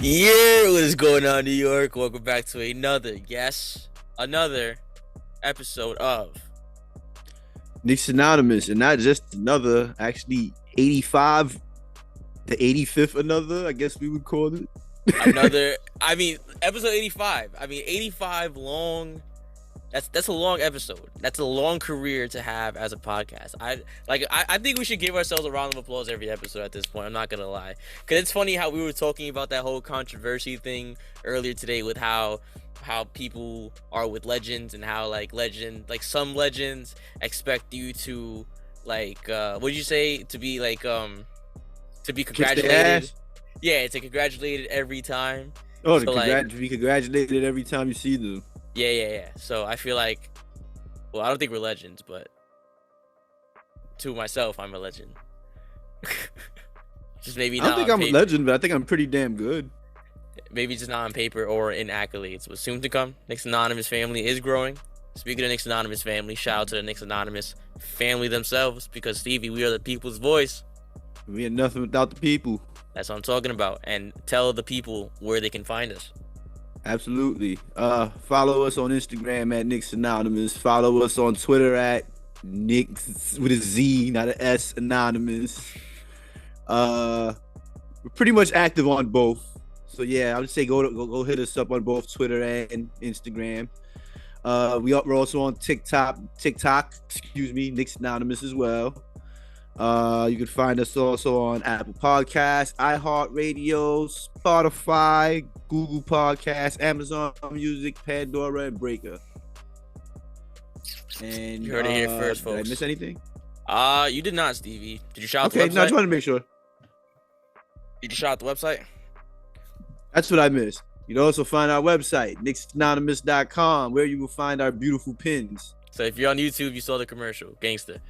Yeah, what is going on, New York? Welcome back to another episode of Nick's Anonymous, and not just another, actually 85, the 85th another, I guess we would call it. episode 85. 85 long. That's a long episode. That's a long career to have as a podcast. I think we should give ourselves a round of applause every episode at this point. I'm not gonna lie, because it's funny how we were talking about that whole controversy thing earlier today with how people are with legends and how some legends expect you to what did you say, to be to be congratulated. Yeah, to congratulated every time. Oh, to be congratulated every time you see them. Yeah. So I feel like, well, I don't think we're legends, but to myself, I'm a legend. Just maybe I not. don't think on I'm paper. a legend, but I think I'm pretty damn good. Maybe just not on paper or in accolades, but soon to come. Nick's Anonymous family is growing. Speaking of Nick's Anonymous family, shout out to the Nick's Anonymous family themselves, because Stevie, we are the people's voice. We are nothing without the people. That's what I'm talking about. And tell the people where they can find us. Absolutely. Follow us on Instagram at Nick's Anonymous. Follow us on Twitter at Nick's with a Z, not an S, Anonymous. We're pretty much active on both. So yeah, I would say go hit us up on both Twitter and Instagram. We're also on TikTok, Nick's Anonymous as well. You can find us also on Apple Podcasts, iHeartRadio, Spotify, Google Podcasts, Amazon Music, Pandora, and Breaker. And You heard it here first, folks. Did I miss anything? You did not, Stevie. Did you shout out the Okay, website? no, I just wanted to make sure. Did you shout out the website? That's what I missed. You can also find our website, nicksanonymous.com, where you will find our beautiful pins. So if you're on YouTube, you saw the commercial, gangster.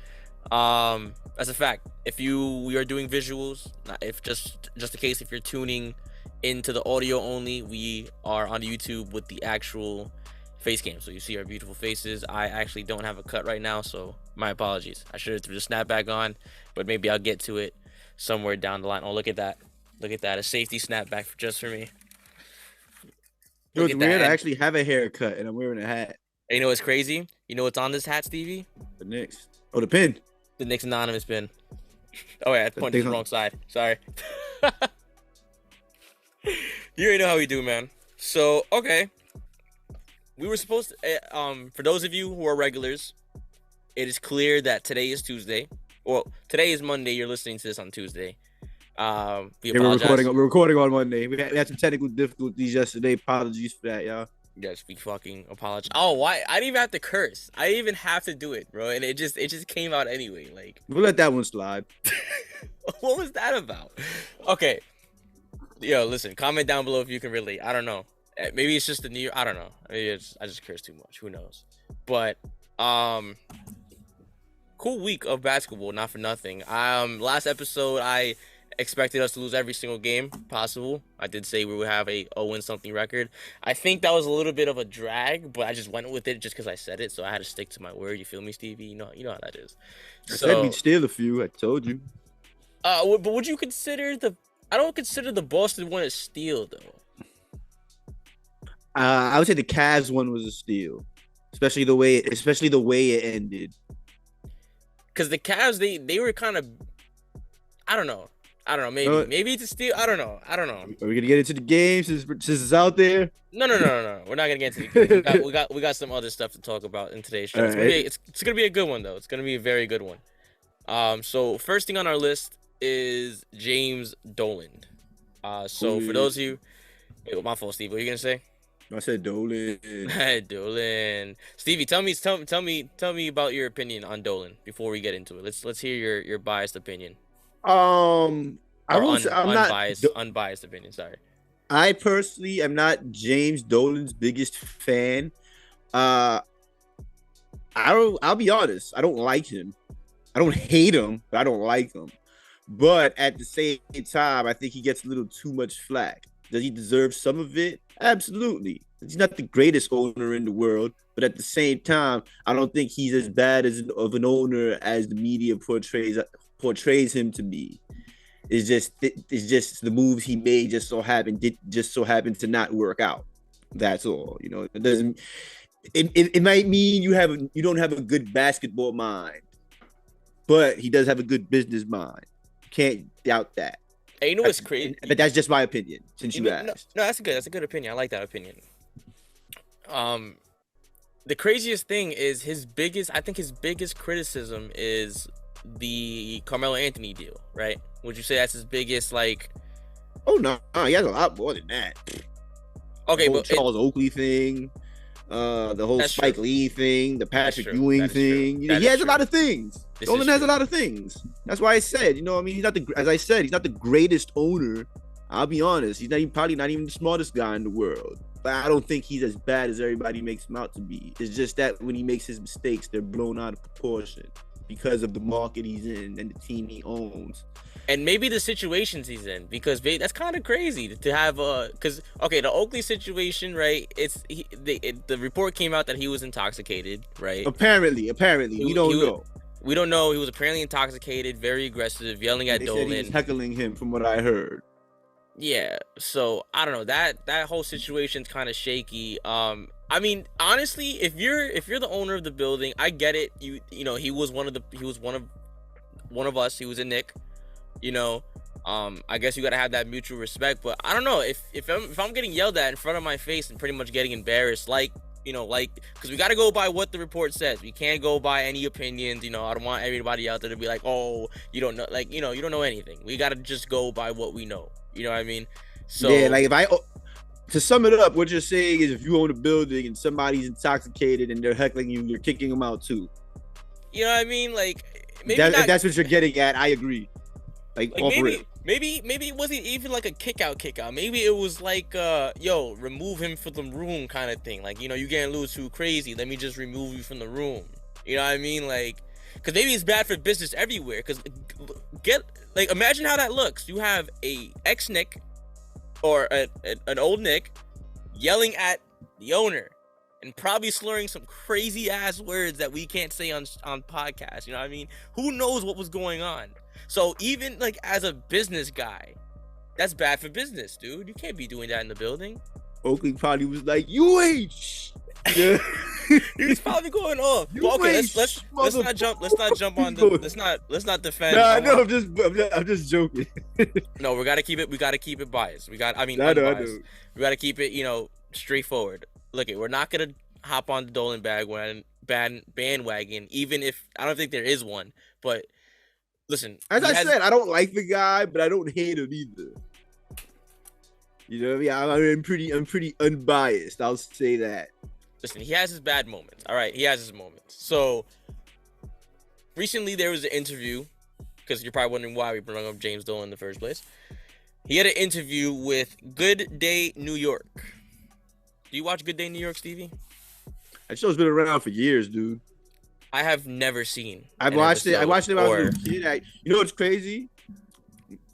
That's a fact. We are doing visuals, if just in case if you're tuning into the audio only, we are on YouTube with the actual face cam, so you see our beautiful faces. I actually don't have a cut right now, so my apologies. I should have threw the snap back on, but maybe I'll get to it somewhere down the line. Oh, look at that, a safety snapback just for me. You know, it's weird. I actually have a haircut and I'm wearing a hat. And you know what's crazy? You know what's on this hat, Stevie? The Knicks. Oh, the pin. The Nick's Anonymous pin. Oh yeah, I pointed to the wrong side. Sorry. You already know how we do, man. So, okay. We were supposed to, for those of you who are regulars, it is clear that today is Tuesday. Well, today is Monday. You're listening to this on Tuesday. We're recording on Monday. We had some technical difficulties yesterday. Apologies for that, y'all. Yes, we fucking apologize. Oh, why? I didn't even have to curse. I didn't even have to do it, bro. And it just came out anyway. Like, we'll let that one slide. What was that about? Okay. Yo, listen, comment down below if you can relate. I don't know. Maybe it's just the New York. I don't know. Maybe I just curse too much. Who knows? But cool week of basketball, not for nothing. Last episode I expected us to lose every single game possible. I did say we would have a 0-something record. I think that was a little bit of a drag, but I just went with it just because I said it, so I had to stick to my word. You feel me, Stevie? You know how that is. I said we'd steal a few. I told you. But would you consider I don't consider the Boston one a steal, though. I would say the Cavs one was a steal, especially the way it ended. Because the Cavs, they were kind of, I don't know. Maybe it's a steal. I don't know. Are we gonna get into the game since it's out there? No. We're not gonna get into the game. We got some other stuff to talk about in today's show. It's gonna be a good one, though. It's gonna be a very good one. So first thing on our list is James Dolan. So for those of you, my fault, Steve. What are you gonna say? I said Dolan. Dolan. Stevie, tell me about your opinion on Dolan before we get into it. Let's hear your biased opinion. I'm unbiased opinion. Sorry. I personally am not James Dolan's biggest fan. I'll be honest. I don't like him. I don't hate him, but I don't like him. But at the same time, I think he gets a little too much flack. Does he deserve some of it? Absolutely. He's not the greatest owner in the world, but at the same time, I don't think he's as bad of an owner as the media portrays him to be. It's just the moves he made just so happened to not work out. That's all. It doesn't. It might mean you don't have a good basketball mind, but he does have a good business mind. Can't doubt that. And you know what's crazy? But that's just my opinion. Since you asked, no, that's a good opinion. I like that opinion. The craziest thing is I think his biggest criticism is the Carmelo Anthony deal, right? Would you say that's his biggest, like? Oh no, he has a lot more than that. Okay, but Charles Oakley thing, the whole Spike Lee thing, the Patrick Ewing thing. He has a lot of things. Dolan has a lot of things. That's why I said, he's not he's not the greatest owner. I'll be honest. He's probably not even the smartest guy in the world. But I don't think he's as bad as everybody makes him out to be. It's just that when he makes his mistakes, they're blown out of proportion because of the market he's in and the team he owns. And maybe the situations he's in, because that's kind of crazy to have because the Oakley situation, right? The report came out that he was intoxicated, right? Apparently, we don't know. We don't know. He was apparently intoxicated, very aggressive, yelling at Dolan. He was heckling him, from what I heard. Yeah, so I don't know, that whole situation's kind of shaky. I mean, honestly, if you're the owner of the building, I get it. He was one of us. He was a Knick. I guess you gotta have that mutual respect. But I don't know if I'm getting yelled at in front of my face and pretty much getting embarrassed, because we gotta go by what the report says. We can't go by any opinions. I don't want everybody out there to be like, oh, you don't know, you don't know anything. We gotta just go by what we know. You know what I mean? So yeah, to sum it up, what you're saying is if you own a building and somebody's intoxicated and they're heckling you, you're kicking them out too. You know what I mean? Maybe if that's what you're getting at, I agree. Maybe it wasn't even like a kick out. Maybe it was like, remove him from the room kind of thing. You're getting a little too crazy. Let me just remove you from the room. You know what I mean? Because maybe it's bad for business everywhere. Because imagine how that looks. You have a ex-Knick or an old Knick yelling at the owner and probably slurring some crazy ass words that we can't say on podcasts. You know what I mean? Who knows what was going on? So even as a business guy, that's bad for business, dude. You can't be doing that in the building. Oakley probably was like, "You ain't." Yeah. He's probably going off. Okay, let's not jump on the let's not defend. Nah, no, I'm just joking. No, we gotta keep it biased. We gotta keep it, straightforward. Look, we're not gonna hop on the Dolan bandwagon, even if I don't think there is one. But listen, as I said, I don't like the guy, but I don't hate him either. You know what I mean? I'm pretty unbiased. I'll say that. Listen, he has his bad moments. All right, he has his moments. So recently there was an interview, because you're probably wondering why we brought up James Dolan in the first place. He had an interview with Good Day New York. Do you watch Good Day New York, Stevie? That show's been around for years, dude. I have never seen. I watched it when I was a kid. You know what's crazy?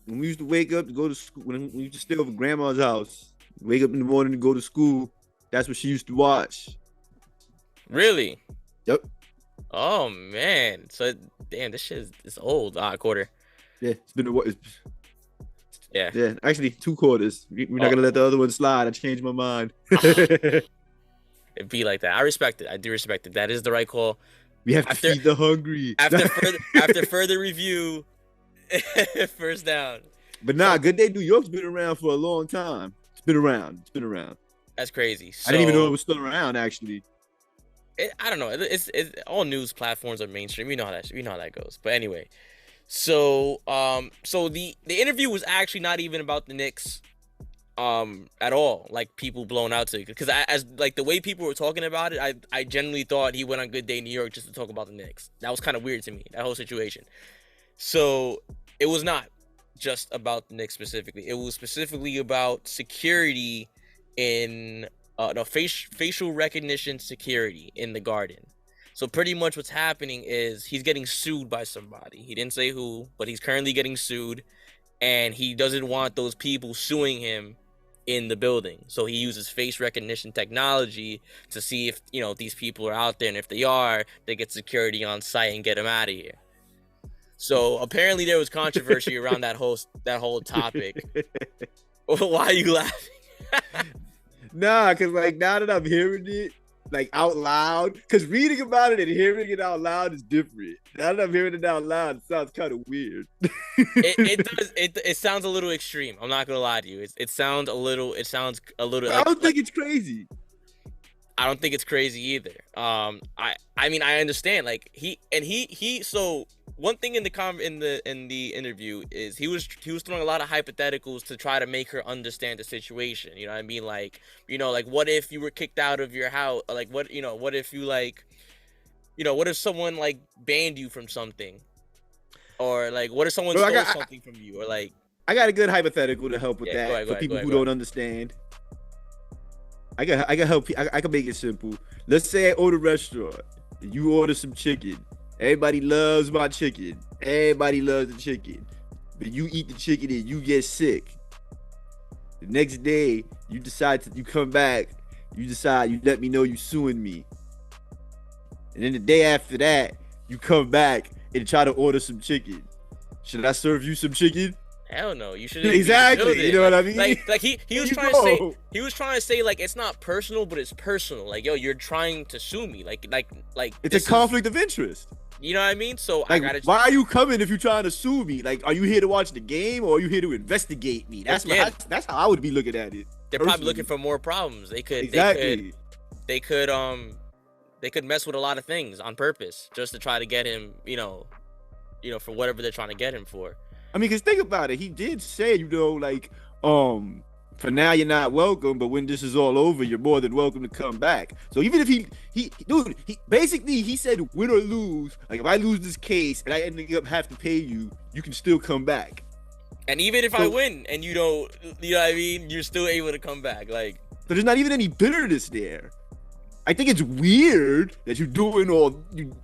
When we used to wake up to go to school, when we used to stay over grandma's house, wake up in the morning to go to school, that's what she used to watch. Really? Yep. Oh man. So damn, this shit is old. Quarter. Yeah, it's been Yeah. Yeah, actually 2 quarters. We're not gonna let the other one slide. I changed my mind. It'd be like that. I respect it. I do respect it. That is the right call. We have to feed the hungry. After further review, first down. But nah, Good Day New York's been around for a long time. It's been around. That's crazy. So, I didn't even know it was still around, actually. I don't know. It's all news platforms are mainstream. We know how that goes. But anyway, so the interview was actually not even about the Knicks, at all. People blown out to it, because as the way people were talking about it, I genuinely thought he went on Good Day New York just to talk about the Knicks. That was kind of weird to me, that whole situation. So it was not just about the Knicks specifically. It was specifically about security in facial recognition security in the Garden. So pretty much what's happening is he's getting sued by somebody. He didn't say who, but he's currently getting sued, and he doesn't want those people suing him in the building. So he uses face recognition technology to see if these people are out there, and if they are, they get security on site and get them out of here. So apparently there was controversy around that whole topic. Why are you laughing? Nah, cause like now that I'm hearing it like out loud, cause reading about it and hearing it out loud is different. Now that I'm hearing it out loud, it sounds kind of weird. It sounds a little extreme. I'm not gonna lie to you. It sounds a little I don't think it's crazy. I don't think it's crazy either. I mean I understand. Like so one thing in the interview is he was throwing a lot of hypotheticals to try to make her understand the situation. You know what I mean? Like, like what if you were kicked out of your house? Like what if you what if someone like banned you from something? Or like what if someone stole something from you? Or like I got a good hypothetical to help with that go ahead, for people who don't understand. I can help. I can make it simple. Let's say I order a restaurant. You order some chicken. Everybody loves my chicken. Everybody loves the chicken. But you eat the chicken and you get sick. The next day, you come back. You decide you let me know you suing me. And then the day after that, you come back and try to order some chicken. Should I serve you some chicken? Hell no, you should exactly. You know what I mean? Like he was trying to say like it's not personal, but it's personal. Like yo, you're trying to sue me. Like it's a conflict of interest. You know what I mean? So like, why are you coming if you're trying to sue me? Like, are you here to watch the game or are you here to investigate me? That's how I would be looking at it. They're probably looking for more problems. They could mess with a lot of things on purpose just to try to get him, for whatever they're trying to get him for. I mean, because think about it. He did say, like, for now you're not welcome, but when this is all over, you're more than welcome to come back. So even if he basically he said win or lose, like if I lose this case and I end up have to pay you, you can still come back. And even if I win and you know what I mean, you're still able to come back. Like, so there's not even any bitterness there. I think it's weird that you're doing all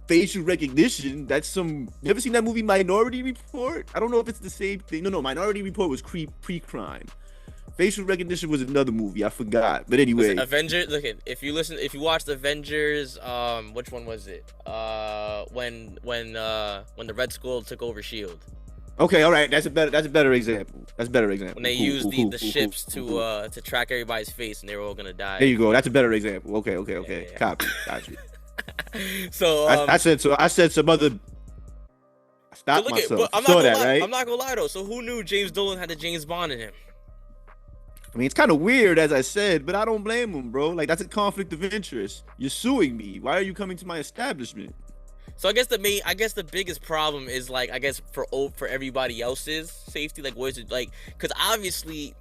facial recognition. You ever seen that movie Minority Report? I don't know if it's the same thing. No, Minority Report was pre-crime. Facial recognition was another movie. I forgot. But anyway, Avengers. Look, if you watched Avengers, which one was it? When the Red Skull took over Shield. Okay, all right. That's a better example. When they used the ships to track everybody's face and they were all gonna die. There you go. That's a better example. Okay. Yeah. Copy. Gotcha. So I said some other. I stopped myself. I'm not gonna lie though. So who knew James Dolan had the James Bond in him? I mean, it's kind of weird, as I said, but I don't blame him, bro. Like, that's a conflict of interest. You're suing me. Why are you coming to my establishment? So I guess the biggest problem is like, I guess for everybody else's safety, like what is it like? Because obviously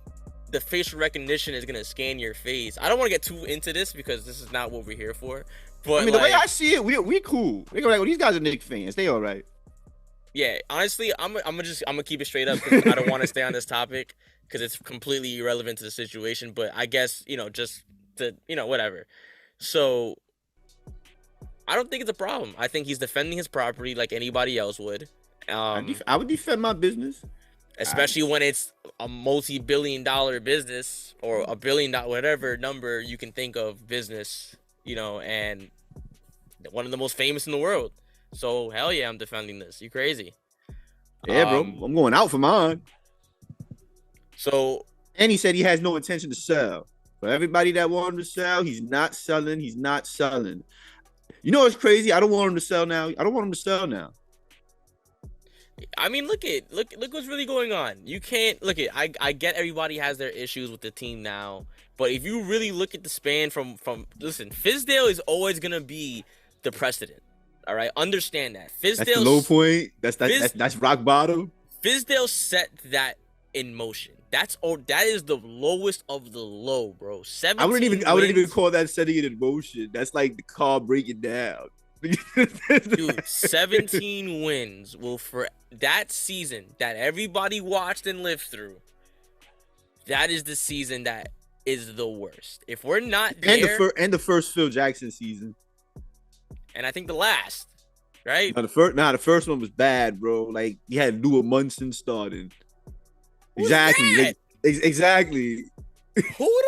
the facial recognition is gonna scan your face. I don't want to get too into this because this is not what we're here for. But I mean, the way I see it, we cool. We're like, well, these guys are Knicks fans. They all right. Yeah, honestly, I'm gonna keep it straight up because I don't want to stay on this topic because it's completely irrelevant to the situation. But I guess just to whatever. So I don't think it's a problem. I think he's defending his property like anybody else would. I would defend my business, especially when it's a multi-billion-dollar business or $1 billion, whatever number you can think of business. And one of the most famous in the world. So hell yeah, I'm defending this. You crazy? Yeah, bro. I'm going out for mine. So, and he said he has no intention to sell. For everybody that want him to sell, he's not selling. He's not selling. You know what's crazy? I don't want him to sell now. I mean, look what's really going on. You can't look at. I get everybody has their issues with the team now, but if you really look at the span from listen, Fizdale is always gonna be the precedent. All right, understand that. Fizdale. That's the low point. That's rock bottom. Fizdale set that in motion. That is the lowest of the low, bro. I wouldn't even call that setting it in motion. That's like the car breaking down. Dude, 17 wins for that season that everybody watched and lived through. That is the season that is the worst. If we're not there, and the first Phil Jackson season, and I think the last, right? The first one was bad, bro. Like he had Lua Munson starting. Exactly. Exactly. Who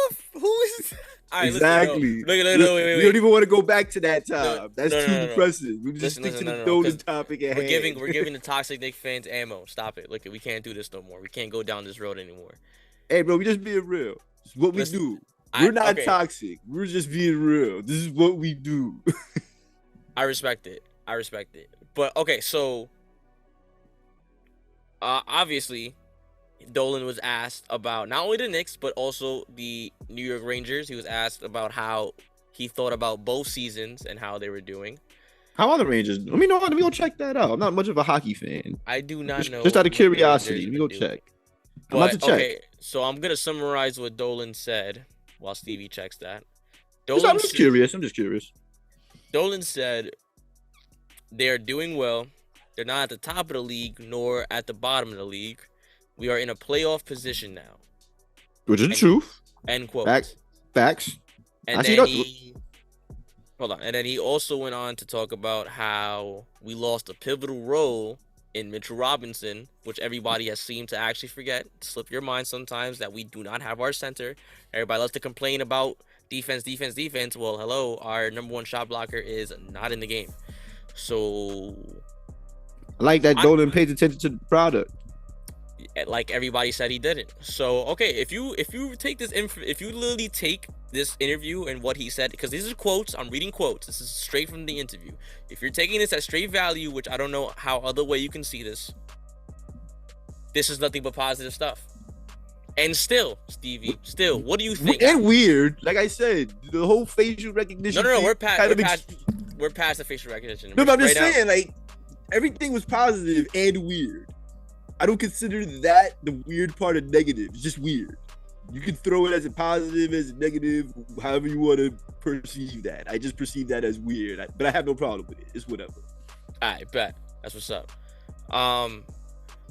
is? All right, Exactly. listen, no, wait, We don't even want to go back to that No, time. That's no, too no. depressing. We just stick to the Dolan 'cause topic at we're hand. giving the toxic Knicks fans ammo. Stop it. Look, we can't do this no more. We can't go down this road anymore. Hey, bro, we just being real. It's what we Listen, do. We're not okay. toxic. We're just being real. This is what we do. I respect it. But okay, so obviously Dolan was asked about not only the Knicks but also the New York Rangers. He was asked about how he thought about both seasons and how they were doing. How are the Rangers? Let me know. Let me go check that out. I'm not much of a hockey fan. I do not know. Just out of curiosity. Let me go check. I'm about to check. Okay, so I'm gonna summarize what Dolan said while Stevie checks that. I'm just curious. Dolan said they are doing well. They're not at the top of the league nor at the bottom of the league. We are in a playoff position now. Which is the truth. End quote. Facts. And then he also went on to talk about how we lost a pivotal role in Mitchell Robinson, which everybody has seemed to actually forget. Slip your mind sometimes that we do not have our center. Everybody loves to complain about defense. Well, hello, our number one shot blocker is not in the game. So I like that Dolan pays attention to the product. Like everybody said he didn't. So okay, if you take this if you literally take this interview and what he said, because these are quotes, I'm reading quotes. This is straight from the interview. If you're taking this at straight value, which I don't know how other way you can see this, this is nothing but positive stuff. And still, Stevie, what do you think? And weird, like I said, the whole facial recognition. No, we're past the facial recognition. No, but I'm just saying, like, everything was positive and weird. I don't consider that the weird part of negative. It's just weird. You can throw it as a positive, as a negative, however you want to perceive that. I just perceive that as weird, but I have no problem with it. It's whatever. All right, bet. That's what's up.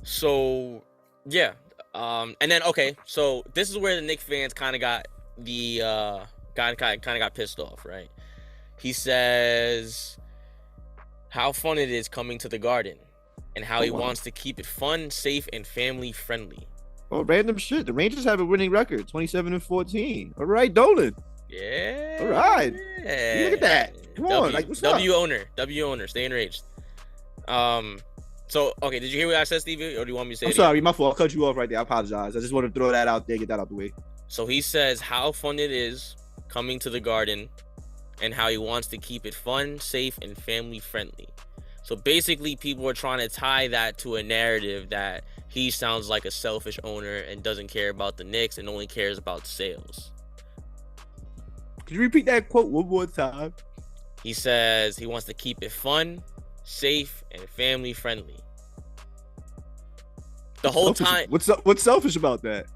So yeah. And then okay, so this is where the Knicks fans kind of got got pissed off, right? He says how fun it is coming to the Garden, and how he wants to keep it fun, safe, and family friendly. Oh, random shit. The Rangers have a winning record, 27-14. All right, Dolan. Yeah. All right. Yeah. Look at that. Come on, like what's W owner, stay enraged. So okay, did you hear what I said, Stevie, or do you want me to say? I'm sorry, my fault. I cut you off right there. I apologize. I just want to throw that out there, get that out the way. So he says how fun it is coming to the Garden, and how he wants to keep it fun, safe, and family friendly. So basically, people are trying to tie that to a narrative that he sounds like a selfish owner and doesn't care about the Knicks and only cares about sales. Could you repeat that quote one more time? He says he wants to keep it fun, safe, and family friendly. The whole time. What's selfish about that?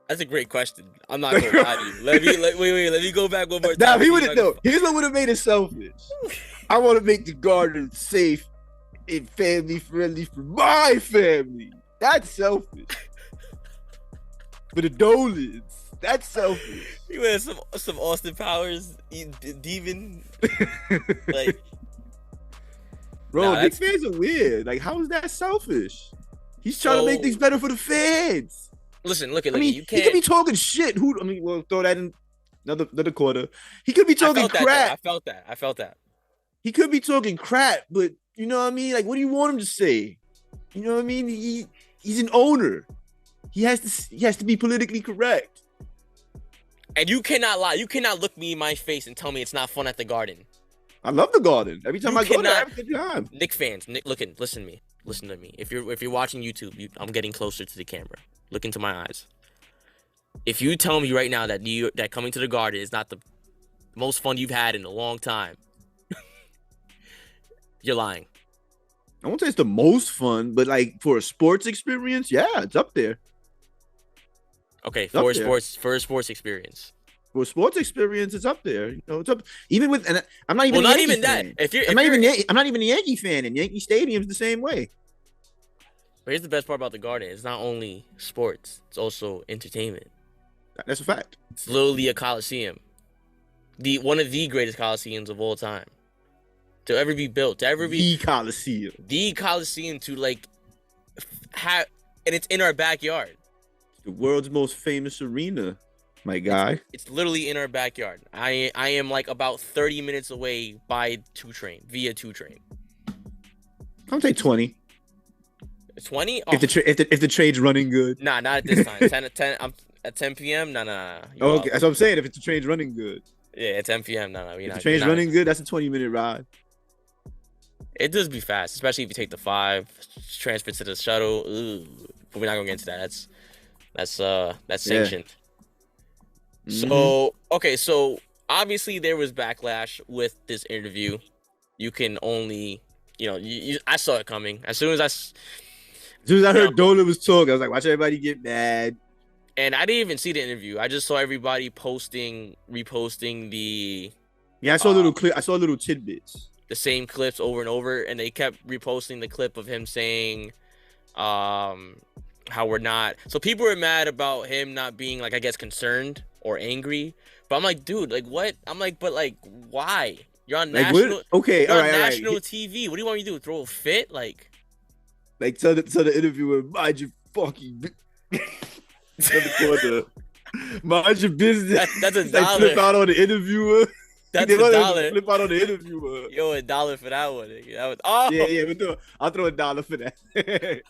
That's a great question. I'm not gonna lie to you. Let me go back one more time. Nah, here's what would have made it selfish. I want to make the Garden safe and family friendly for my family. That's selfish. For the Dolans, that's selfish. You had some Austin Powers demon. Like, bro, Knicks fans are weird. Like, how is that selfish? He's trying to make things better for the fans. Listen, look at you can't. He could be talking shit. We'll throw that in another quarter. He could be talking crap. I felt that. He could be talking crap, but you know what I mean? Like, what do you want him to say? You know what I mean? He's an owner. He has to be politically correct. And you cannot lie. You cannot look me in my face and tell me it's not fun at the Garden. I love the Garden. Every time I go there, I have a good time. Knicks fans, listen to me. If you're watching YouTube, I'm getting closer to the camera. Look into my eyes. If you tell me right now that that coming to the Garden is not the most fun you've had in a long time, you're lying. I won't say it's the most fun, but like for a sports experience, yeah, it's up there. Okay, for a sports experience. For a sports experience, it's up there. You know, it's up. Even with, and I'm not even. Well, not even that. I'm not even a Yankee fan, and Yankee Stadium's the same way. But here's the best part about the Garden: it's not only sports; it's also entertainment. That's a fact. It's literally a coliseum, one of the greatest coliseums of all time to ever be built, the coliseum to like have, and it's in our backyard. The world's most famous arena. My guy. It's literally in our backyard. I am like about 30 minutes away by via 2 train. I'll take 20. 20? If the train's running good. Nah, not at this time. 10. I'm at 10 p.m. Nah. Oh, okay, that's what I'm saying. If the train's running good. Yeah, at 10 p.m. No. If the train's running good, that's a 20-minute ride. It does be fast, especially if you take the 5, transfer to the shuttle. Ooh, but we're not gonna get into that. That's sanctioned. Yeah. So okay, so obviously there was backlash with this interview. You can only, I saw it coming as soon as I heard Dolan was talking. I was like, watch everybody get mad. And I didn't even see the interview. I just saw everybody reposting the. Yeah, I saw little clip. I saw little tidbits. The same clips over and over, and they kept reposting the clip of him saying, how we're not. So people were mad about him not being like, I guess, concerned or angry. But I'm like, dude, like what? I'm like, but like, why? You're on national. Okay, you're all on right, national all right. TV. What do you want me to do? Throw a fit? Like tell the interviewer, mind your fucking. Mind your business. That's $1. Like flip out on the interviewer. That's $1. Flip out on the interviewer. Yo, $1 for that one. That was, Yeah. I'll throw $1 for that.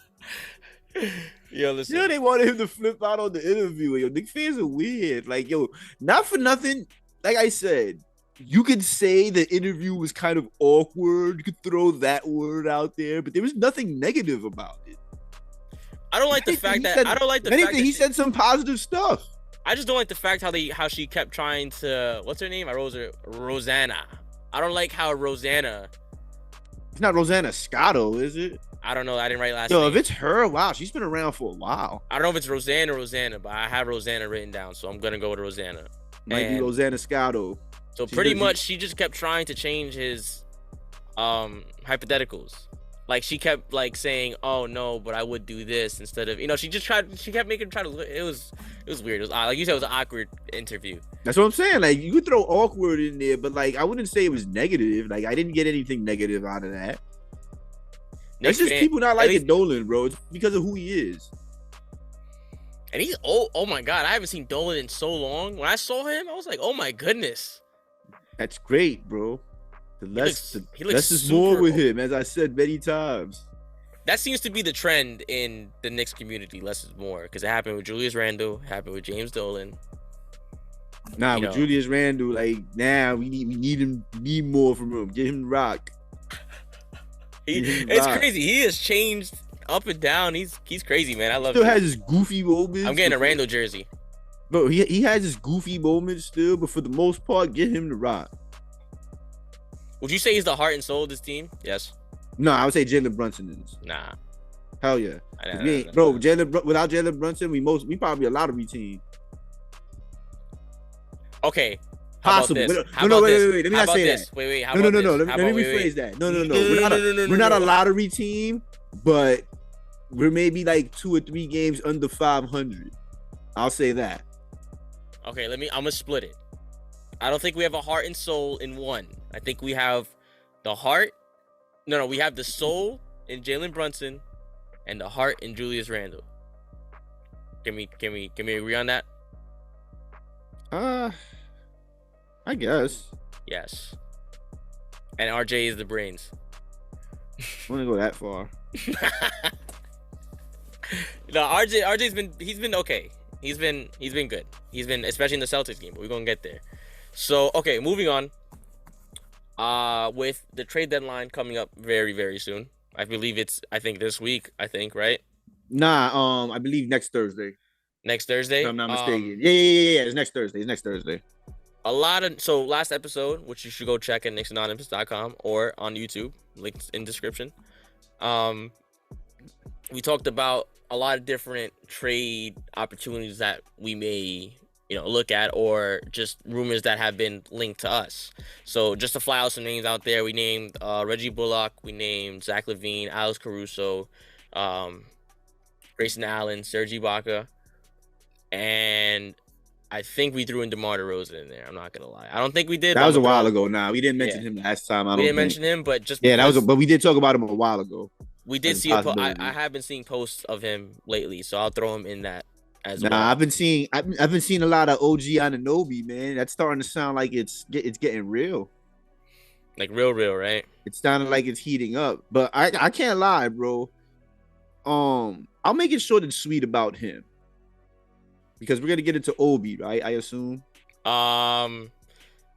Yo, listen. They wanted him to flip out on the interviewer. Yo, Knicks fans are weird. Like, yo, not for nothing. Like I said, you could say the interview was kind of awkward. You could throw that word out there, but there was nothing negative about it. I don't like the fact that he said some positive stuff. I just don't like the fact how she kept trying to, what's her name? Rosanna. I don't like how Rosanna. It's not Rosanna Scotto, is it? I don't know. I didn't write last name. Yo, if it's her, wow, she's been around for a while. I don't know if it's Rosanna or Rosanna, but I have Rosanna written down, so I'm gonna go with Rosanna. Might be Rosanna Scotto. So pretty much, she just kept trying to change his hypotheticals. Like she kept like saying, "Oh no, but I would do this instead of," she kept making him try to look. It was weird. It was odd. Like you said, it was an awkward interview. That's what I'm saying. Like you could throw awkward in there, but like I wouldn't say it was negative. Like I didn't get anything negative out of that. It's just people not liking Dolan, bro. It's because of who he is. And he's oh my god, I haven't seen Dolan in so long. When I saw him, I was like, oh my goodness. That's great, bro. The less is super more with him, as I said many times. That seems to be the trend in the Knicks community. Less is more, because it happened with Julius Randle, happened with James Dolan. Nah, with Julius Randle, like now we need more from him. Get him to rock. It's crazy. He has changed up and down. He's crazy, man. I love. Still has his goofy moments. I'm getting a Randle jersey. Bro, he has his goofy moments still, but for the most part, get him to rock. Would you say he's the heart and soul of this team? Yes. No, I would say Jalen Brunson is. Nah. Hell yeah. Bro, without Jalen Brunson, we probably a lottery team. Okay. Possible. Wait. Let me not say that. Wait. No. Let me rephrase that. No. We're not a lottery team, but we're maybe like 2 or 3 games under 500. I'll say that. Okay, I'm gonna split it. I don't think we have a heart and soul in one. I think we have the heart. No, we have the soul in Jalen Brunson and the heart in Julius Randle. Can we agree on that? I guess. Yes. And RJ is the brains. I wouldn't go that far. No, RJ's been okay. He's been good. He's been, especially in the Celtics game, but we're gonna get there. So, okay, moving on. With the trade deadline coming up very, very soon. I believe I think this week, right? Nah, I believe next Thursday. Next Thursday? If I'm not mistaken. Yeah. It's next Thursday. So last episode, which you should go check at knicksanonymous.com or on YouTube, links in description. We talked about a lot of different trade opportunities that we may, look at, or just rumors that have been linked to us. So just to fly out some names out there, we named Reggie Bullock, we named Zach LaVine, Alex Caruso, Grayson Allen, Serge Ibaka, and I think we threw in DeMar DeRozan in there. I'm not gonna lie. I don't think we did. That was a while ago. Nah, we didn't mention him last time. We didn't mention him, but just but we did talk about him a while ago. We did see I have been seeing posts of him lately, so I'll throw him in that as Nah, well. I've been seeing a lot of OG Ananobi, man. That's starting to sound like it's getting real. Like real, right? It's sounding like it's heating up. But I can't lie, bro. I'll make it short and sweet about him because we're gonna get into Obi, right? I assume. Um,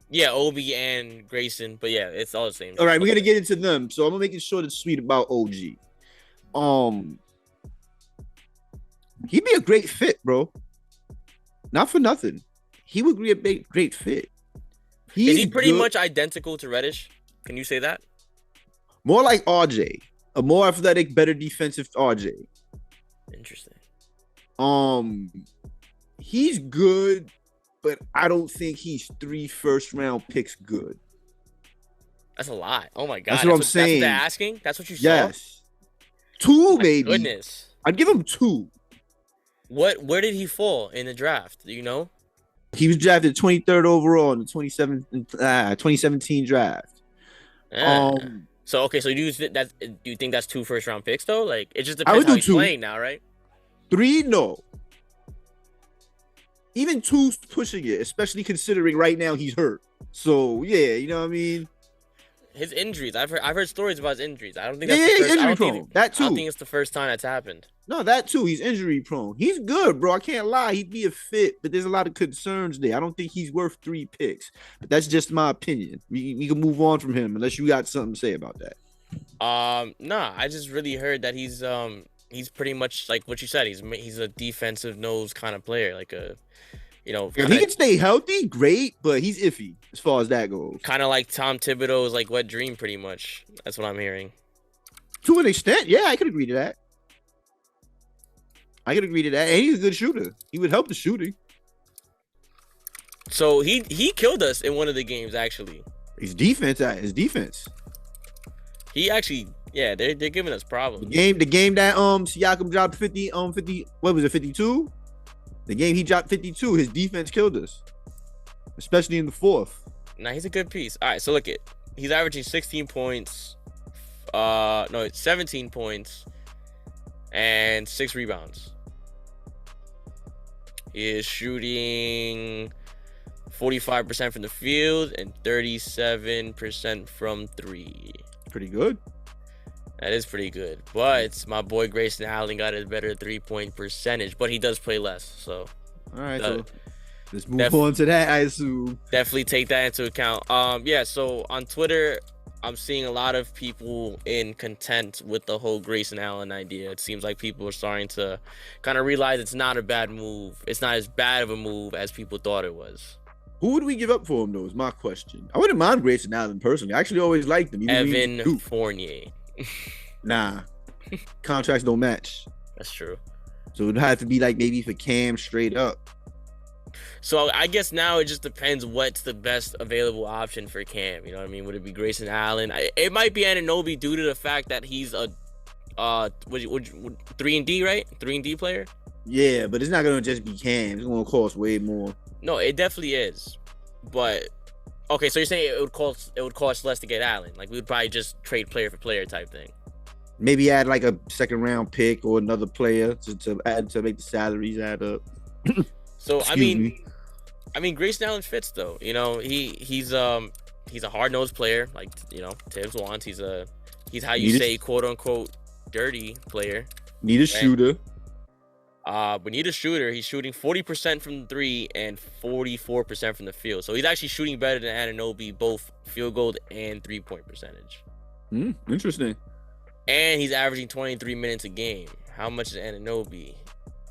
yeah, Obi and Grayson, but yeah, it's all the same. All right, we're gonna get into them. So I'm gonna make it short and sweet about OG. Um, he'd be a great fit, bro. Not for nothing. He would be a great fit. Is he He's pretty good. much identical to Reddish? Can you say that? More like RJ, a more athletic, better defensive RJ. Interesting. Um, he's good, but I don't think he's 3 first-round picks good. That's a lot. Oh my god. That's what I'm That's what saying. they're asking. That's what you saw. Yes, 2 My maybe. goodness. I'd give him 2. Where did he fall in the draft? Do you know? He was drafted 23rd overall in the 2017 draft. Ah. So okay, so do you think that's 2 first-round picks though? Like it just I depends would how do he's 2. playing now, right? 3, no. Even 2's pushing it, especially considering right now he's hurt. So yeah, you know what I mean. His injuries. I've heard stories about his injuries. I don't think Yeah, that's the he's first. injury prone. That I don't too. think it's the first time that's happened. No, that too. He's injury prone. He's good, bro. I can't lie. He'd be a fit, but there's a lot of concerns there. I don't think he's worth 3 picks. But that's just my opinion. We can move on from him unless you got something to say about that. Nah. I just really heard that he's pretty much like what you said. He's a defensive nose kind of player, like a If he can stay healthy, great, but he's iffy as far as that goes. kind of like Tom Thibodeau's like wet dream, pretty much. That's what I'm hearing. To an extent, yeah, I could agree to that. And he's a good shooter. He would help the shooting. So he killed us in one of the games actually. His defense. He actually, yeah, they're giving us problems. The game that Siakam dropped 50, what was it, 52? The game he dropped 52, his defense killed us. Especially in the 4th. Nah, he's a good piece. All right, so look at he's averaging 16 points. No, it's 17 points and 6 rebounds. He is shooting 45% from the field and 37% from 3. Pretty good. That is pretty good. But my boy Grayson Allen got a better 3-point percentage, but he does play less. So all right, so let's move on to that, I assume. Definitely take that into account. Yeah, so on Twitter, I'm seeing a lot of people in content with the whole Grayson Allen idea. It seems like people are starting to kind of realize it's not a bad move. It's not as bad of a move as people thought it was. Who would we give up for him, though, is my question. I wouldn't mind Grayson Allen personally. I actually always liked him. Evan Fournier. Nah. Contracts don't match. That's true. So it'd have to be like maybe for Cam straight up. So I guess now it just depends what's the best available option for Cam. You know what I mean? Would it be Grayson Allen? It might be Anunoby due to the fact that he's a 3-and-D, right? 3-and-D player? Yeah, but it's not gonna just be Cam. It's gonna cost way more. No, it definitely is. But okay, so you're saying it would cost less to get Allen? Like we would probably just trade player for player type thing. Maybe add like a 2nd round pick or another player to add to make the salaries add up. So I mean Grayson Allen fits though. You know, he's a hard-nosed player, like, you know, Tibbs wants. He's how you say quote unquote dirty player. Need a shooter. We need a shooter. He's shooting 40% from 3 and 44% from the field. So he's actually shooting better than Anunoby, both field goal and 3-point percentage. Interesting. And he's averaging 23 minutes a game. How much is Anunoby?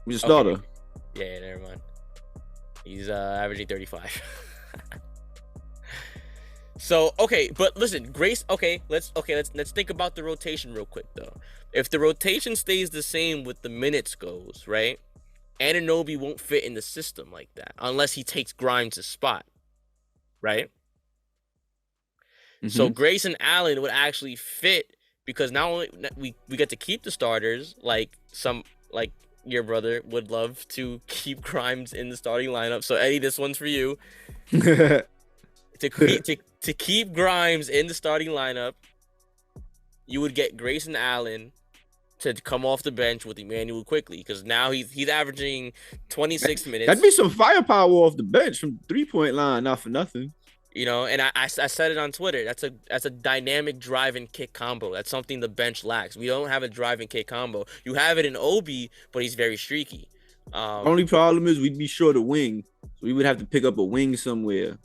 He's a starter. Okay. Yeah, never mind. He's averaging 35. So okay, but listen, Grace. Let's think about the rotation real quick though. If the rotation stays the same with the minutes goes, right? Anunoby won't fit in the system like that unless he takes Grimes' spot, right? So Grayson Allen would actually fit because not only we get to keep the starters, like your brother would love to keep Grimes in the starting lineup. So Eddie, this one's for you. To keep Grimes in the starting lineup, you would get Grayson Allen to come off the bench with Emmanuel quickly, because now he's averaging 26 minutes. That'd be some firepower off the bench from 3-point line, not for nothing. You know, and I said it on Twitter. That's a dynamic drive and kick combo. That's something the bench lacks. We don't have a drive and kick combo. You have it in Obi, but he's very streaky. Only problem is we'd be short a wing. So we would have to pick up a wing somewhere.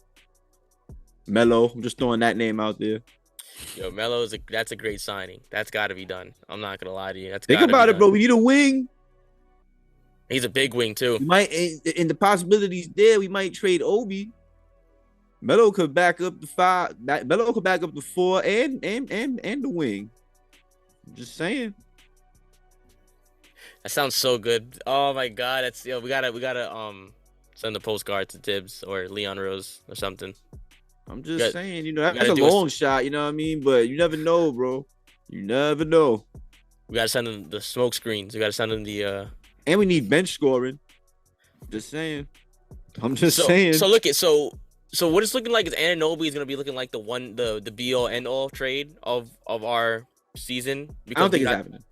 Melo, I'm just throwing that name out there. Yo, Melo's that's a great signing. That's got to be done. I'm not gonna lie to you. Think about it, bro. We need a wing. He's a big wing too. We might, and the possibilities there. We might trade Obi. Melo could back up the 5. Melo could back up the 4 and the wing. I'm just saying. That sounds so good. Oh my god, that's we gotta send a postcard to Tibbs or Leon Rose or something. I'm just saying, that's a long shot, you know what I mean? But you never know, bro. You never know. We gotta send them the smoke screens. We gotta send them the and we need bench scoring. Just saying. I'm just saying. So look at so what it's looking like is Anunoby is gonna be looking like the be all end all trade of our season. I don't think it's happening.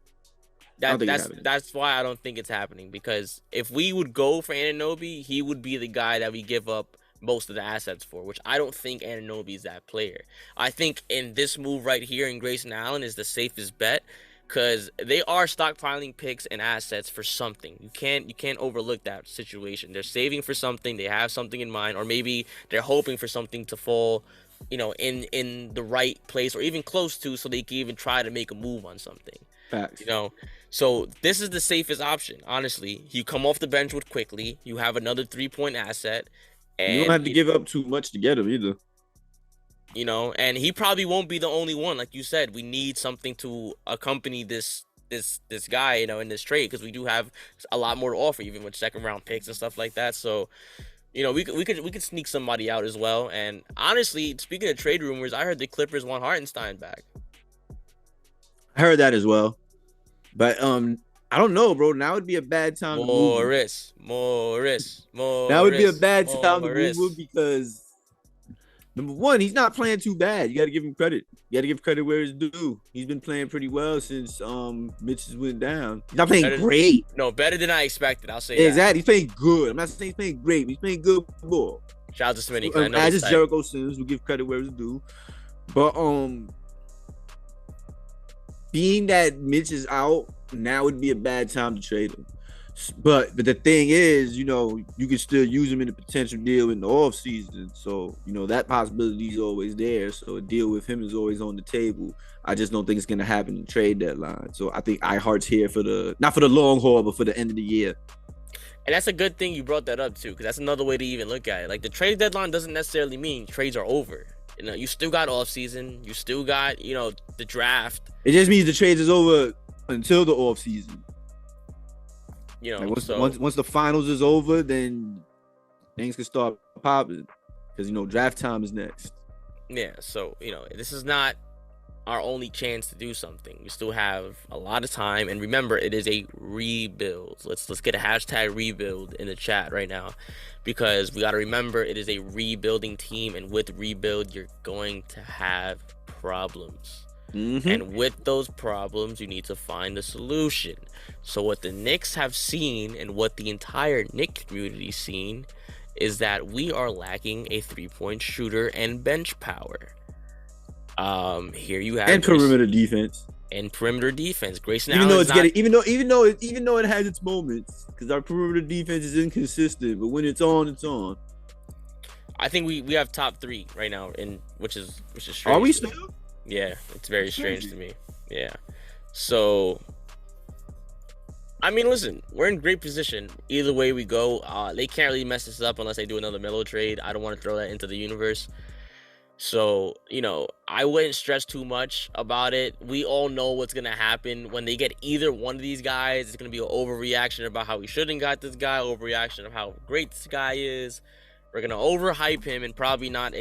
That's why I don't think it's happening, because if we would go for Anunoby, he would be the guy that we give up most of the assets for, which I don't think Anunoby is that player. I think in this move right here in Grayson Allen is the safest bet, because they are stockpiling picks and assets for something. You can't overlook that situation. They're saving for something. They have something in mind, or maybe they're hoping for something to fall, in the right place or even close to, so they can even try to make a move on something. Facts. So this is the safest option, honestly. You come off the bench with quickly. You have another 3-point asset. And you don't have to give up too much to get him either. And he probably won't be the only one. Like you said, we need something to accompany this guy, in this trade, because we do have a lot more to offer, even with 2nd-round picks and stuff like that. So, we could sneak somebody out as well. And honestly, speaking of trade rumors, I heard the Clippers want Hartenstein back. I heard that as well, but I don't know, bro. Now would be a bad time to move. Morris. Now would be a bad time to move him, because number one, he's not playing too bad. You got to give him credit. You got to give credit where it's due. He's been playing pretty well since Mitch went down. He's not playing great. No, better than I expected. I'll say exactly. He's playing good. I'm not saying he's playing great, but he's playing good ball. Shout out to Smitty. As is Jericho Sims, we'll give credit where it's due. But being that Mitch is out, now would be a bad time to trade him. But the thing is, you can still use him in a potential deal in the off season. So, that possibility is always there. So a deal with him is always on the table. I just don't think it's gonna happen in trade deadline. So I think iHeart's here for not for the long haul, but for the end of the year. And that's a good thing you brought that up too, because that's another way to even look at it. Like, the trade deadline doesn't necessarily mean trades are over. You still got off season. You still got, the draft. It just means the trades is over until the off season. Once the finals is over, then things can start popping, because draft time is next. Yeah, so this is not our only chance to do something. We still have a lot of time, and remember, it is a rebuild. Let's get a hashtag rebuild in the chat right now, because we got to remember it is a rebuilding team, and with rebuild, you're going to have problems. Mm-hmm. And with those problems, you need to find a solution. So what the Knicks have seen, and what the entire Knicks community seen, is that we are lacking a 3-point shooter and bench power. Here you have perimeter defense. And perimeter defense. Grayson Allen, even though it has its moments, because our perimeter defense is inconsistent, but when it's on, it's on. I think we have top 3 right now, which is strange. Are we still? Yeah, it's very strange to me. Yeah. So, I mean, listen, we're in great position. Either way we go, they can't really mess this up unless they do another Melo trade. I don't want to throw that into the universe. So, I wouldn't stress too much about it. We all know what's going to happen when they get either one of these guys. It's going to be an overreaction about how we shouldn't got this guy, overreaction of how great this guy is. We're going to overhype him and probably not,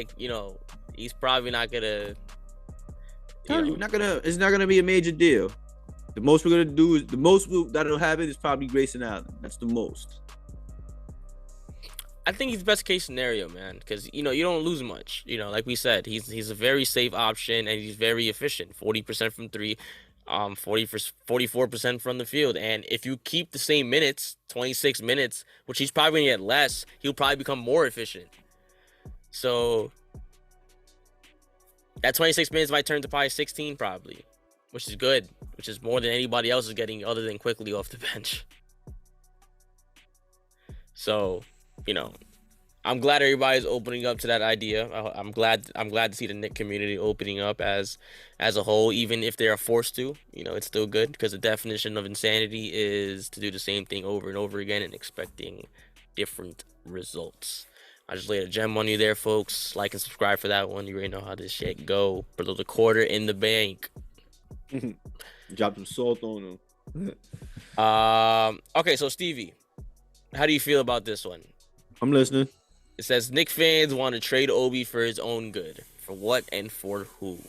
he's probably not going to. It's not gonna be a major deal. The most we're gonna do is that'll happen is probably Grayson Allen. That's the most. I think he's best case scenario, man, because you don't lose much. Like we said, he's a very safe option, and he's very efficient. 40% from 3. 44% from the field. And if you keep the same minutes, 26 minutes, which he's probably gonna get less, he'll probably become more efficient. So that 26 minutes might turn to probably 16 probably, which is good, which is more than anybody else is getting other than quickly off the bench. So, you know, I'm glad everybody's opening up to that idea. I'm glad to see the Nick community opening up as a whole, even if they are forced to. You know, it's still good because the definition of insanity is to do the same thing over and over again and expecting different results. I just laid a gem on you there, folks. Like and subscribe for that one. You already know how this shit go. Put the quarter in the bank. Drop some salt on them. Okay, so Stevie, how do you feel about this one? I'm listening. It says Knick fans want to trade Obi for his own good. For what and for who?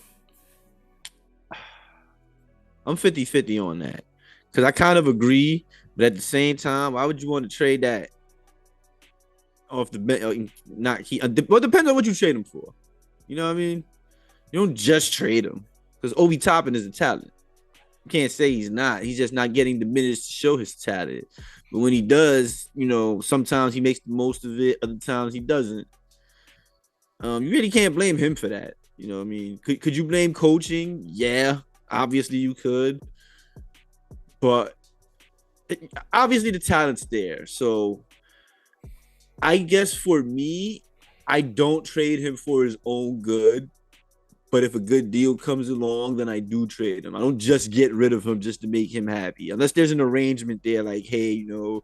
I'm 50-50 on that. Because I kind of agree, but at the same time, why would you want to trade that off the bench? Not he. Well, it depends on what you trade him for. You know what I mean? You don't just trade him. Because Obi Toppin is a talent. You can't say he's not. He's just not getting the minutes to show his talent. But when he does, you know, sometimes he makes the most of it. Other times he doesn't. You really can't blame him for that. You know what I mean? Could you blame coaching? Yeah, obviously you could. But obviously the talent's there. So I guess for me, I don't trade him for his own good. But if a good deal comes along, then I do trade him. I don't just get rid of him just to make him happy. Unless there's an arrangement there, like, hey, you know,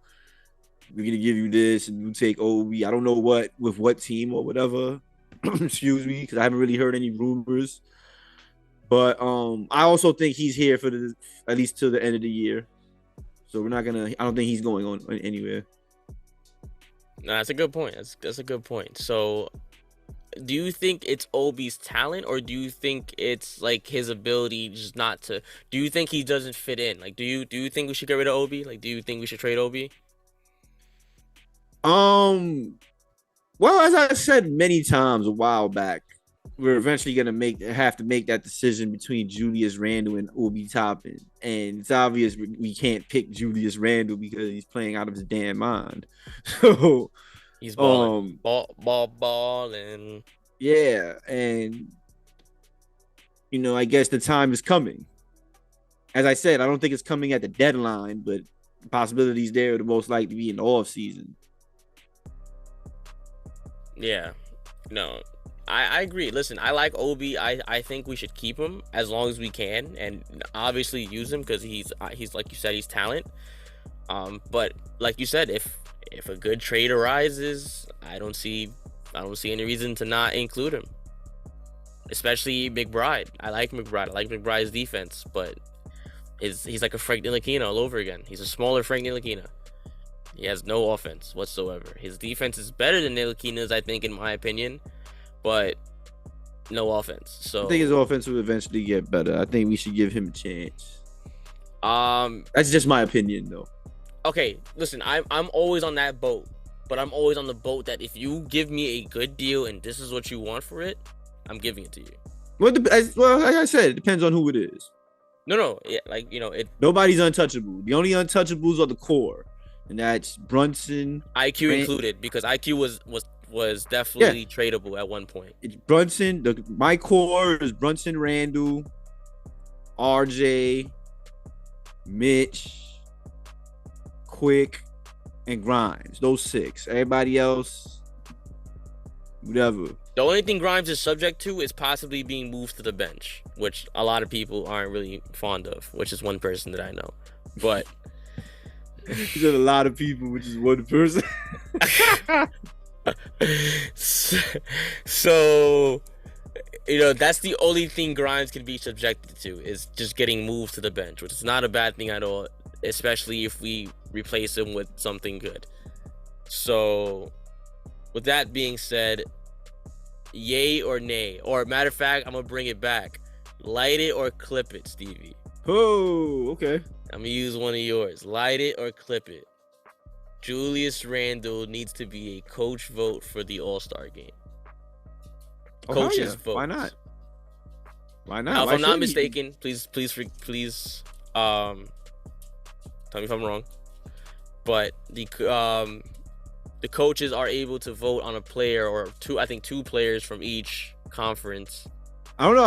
we're gonna give you this and you take Obi. I don't know with what team or whatever. Excuse me, because I haven't really heard any rumors. But I also think he's here for at least till the end of the year. So I don't think he's going on anywhere. No, that's a good point. That's a good point. So do you think it's Obi's talent, or do you think it's like his ability just not to? Do you think he doesn't fit in? Like, do you think we should get rid of Obi? Like, do you think we should trade Obi? Well, as I said many times a while back, we're eventually gonna have to make that decision between Julius Randle and Obi Toppin, and it's obvious we can't pick Julius Randle because he's playing out of his damn mind. So he's balling, balling. Yeah, and you know, I guess the time is coming. As I said, I don't think it's coming at the deadline, but possibilities there to most likely be in the off season. Yeah, no, I agree. Listen, I like Obi. I think we should keep him as long as we can, and obviously use him because he's like you said, he's talent. But like you said, if a good trade arises, I don't see any reason to not include him. Especially McBride. I like McBride. I like McBride's defense, but he's like a Frank Ntilikina all over again. He's a smaller Frank Ntilikina. He has no offense whatsoever. His defense is better than Ntilikina's, I think, in my opinion, but no offense. So I think his offense will eventually get better. I think we should give him a chance. That's just my opinion, though. Okay, listen, I'm always on that boat, but I'm always on the boat that if you give me a good deal and this is what you want for it, I'm giving it to you. Well, like I said, it depends on who it is. No, yeah, like, you know, nobody's untouchable. The only untouchables are the core, and that's Brunson, IQ included, because IQ was definitely tradable at one point. It's Brunson. My core is Brunson, Randall, RJ, Mitch, Quick, and Grimes. Those 6. Everybody else, whatever. The only thing Grimes is subject to is possibly being moved to the bench, which a lot of people aren't really fond of, which is one person that I know. But you said a lot of people, which is one person. So, you know, that's the only thing Grimes can be subjected to, is just getting moved to the bench, which is not a bad thing at all, especially if we replace him with something good. So, with that being said, yay or nay? Or matter of fact, I'm gonna bring it back. Light it or clip it, Stevie. Oh, okay. I'm gonna use one of yours. Light it or clip it. Julius Randle needs to be a coach vote for the All-Star game. Coach's vote. Why not? Why Now, not? if Why I'm not shouldn't he? mistaken, please, tell me if I'm wrong. But the coaches are able to vote on a player or two. I think two players from each conference. I don't know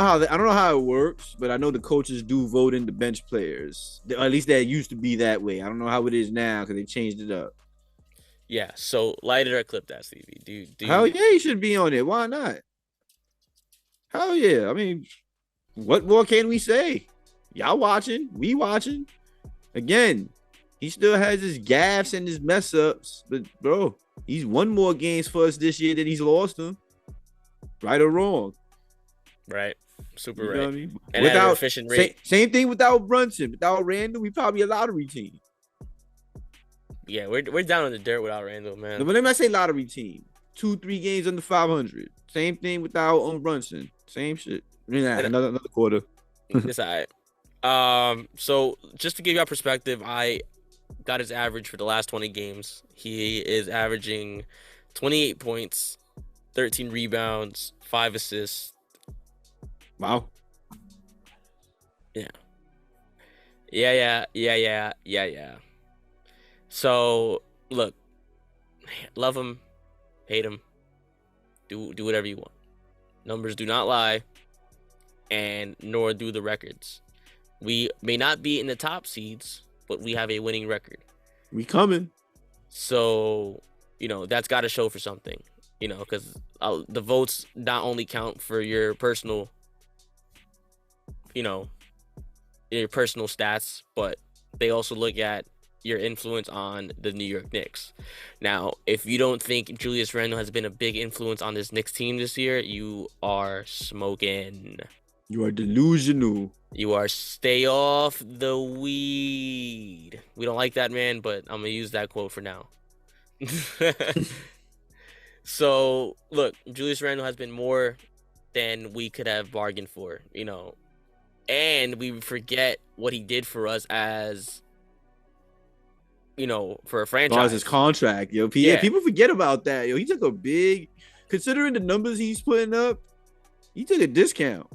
how it works, but I know the coaches do vote in the bench players. At least that used to be that way. I don't know how it is now because they changed it up. Yeah. So light it or clip that, Stevie. Hell yeah, he should be on it. Why not? Hell yeah. I mean, what more can we say? Y'all watching? We watching? Again, he still has his gaffes and his mess ups, but bro, he's won more games for us this year than he's lost them. Right or wrong? Right. Super You right. know what I mean? And at an efficient rate. Same thing without Brunson. Without Randall, we probably a lottery team. Yeah, we're down in the dirt without Randall, man. No, but let me not say lottery team. 2-3 games under 500. Same thing without Brunson. Same shit. Another quarter. It's all right. So just to give you a perspective, I got his average for the last 20 games. He is averaging 28 points, 13 rebounds, 5 assists. Wow. Yeah. So look, love him, hate him, do whatever you want. Numbers do not lie, and nor do the records. We may not be in the top seeds, but we have a winning record. We coming. So, that's got to show for something, because the votes not only count for your personal, your personal stats, but they also look at your influence on the New York Knicks. Now, if you don't think Julius Randle has been a big influence on this Knicks team this year, you are smoking. You are delusional. You are stay off the weed. We don't like that, man, but I'm going to use that quote for now. So, look, Julius Randle has been more than we could have bargained for, and we forget what he did for us as, for a franchise. As far as his contract, yo. People forget about that, yo. He took a big, considering the numbers he's putting up, he took a discount.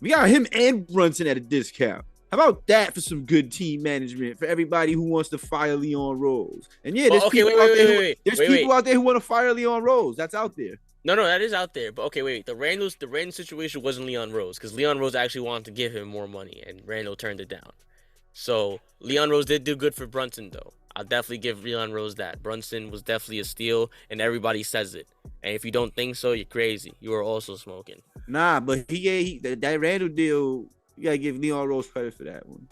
We got him and Brunson at a discount. How about that for some good team management for everybody who wants to fire Leon Rose? And yeah, there's people out there who want to fire Leon Rose. That's out there. No, that is out there. But okay, wait. The Randall situation wasn't Leon Rose because Leon Rose actually wanted to give him more money, and Randall turned it down. So Leon Rose did do good for Brunson, though. I'll definitely give Leon Rose that. Brunson was definitely a steal, and everybody says it. And if you don't think so, you're crazy. You are also smoking. Nah, but that Randall deal, you gotta give Leon Rose credit for that one.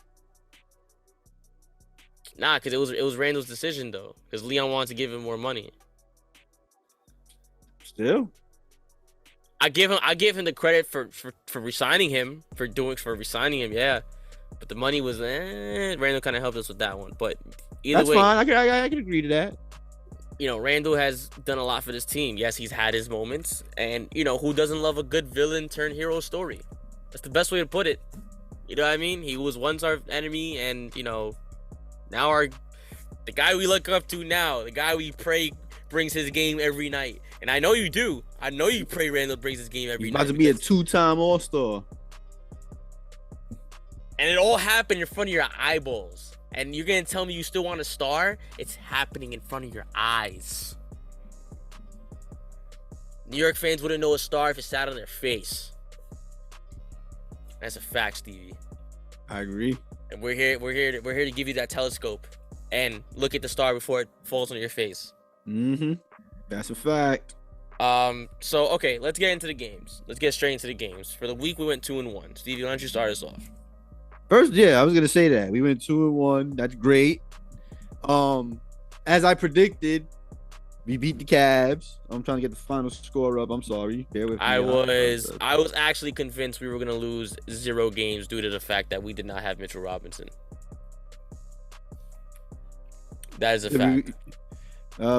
Nah, because it was Randall's decision though, because Leon wanted to give him more money. Still, I give him the credit for resigning him yeah. But the money was Randall kind of helped us with that one. But either way, that's fine. I can agree to that. Randall has done a lot for this team. Yes, he's had his moments, and who doesn't love a good villain turned hero story? That's the best way to put it. You know what I mean? He was once our enemy, and now the guy we look up to now, the guy we pray brings his game every night. And I know you do. I know you pray Randall brings his game every night. He's about to be a 2-time All-Star. And it all happened in front of your eyeballs. And you're going to tell me you still want a star? It's happening in front of your eyes. New York fans wouldn't know a star if it sat on their face. That's a fact, Stevie. I agree. And we're here to give you that telescope and look at the star before it falls on your face. Mm-hmm. That's a fact. So okay, let's get into the games. Let's get straight into the games. For the week, we went 2-1. Stevie, why don't you start us off? First, yeah, I was gonna say that we went 2-1. That's great. As I predicted, we beat the Cavs. I'm trying to get the final score up. I'm sorry. Bear with me. I was actually convinced we were gonna lose 0 games due to the fact that we did not have Mitchell Robinson. That is a fact.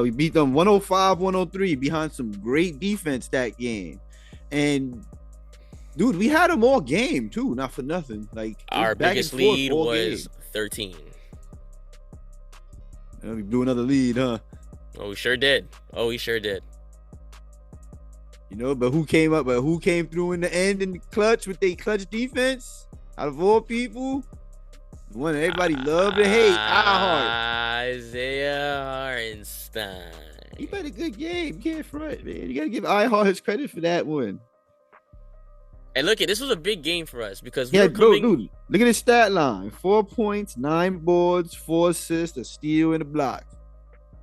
We beat them 105-103 behind some great defense that game. And dude, we had them all game too, not for nothing. Like our biggest lead was 13. We blew another lead, huh? Oh, we sure did. You know, but who came up? But who came through in the end in the clutch with their clutch defense? Out of all people, the one that everybody loved to hate, I Isaiah Hartenstein. He played a good game. Can't front, man. You gotta give iHeart his credit for that one. And look, this was a big game for us because we Yeah, were coming. bro, dude. Look at his stat line: 4 points, 9 boards, 4 assists, a steal, and a block.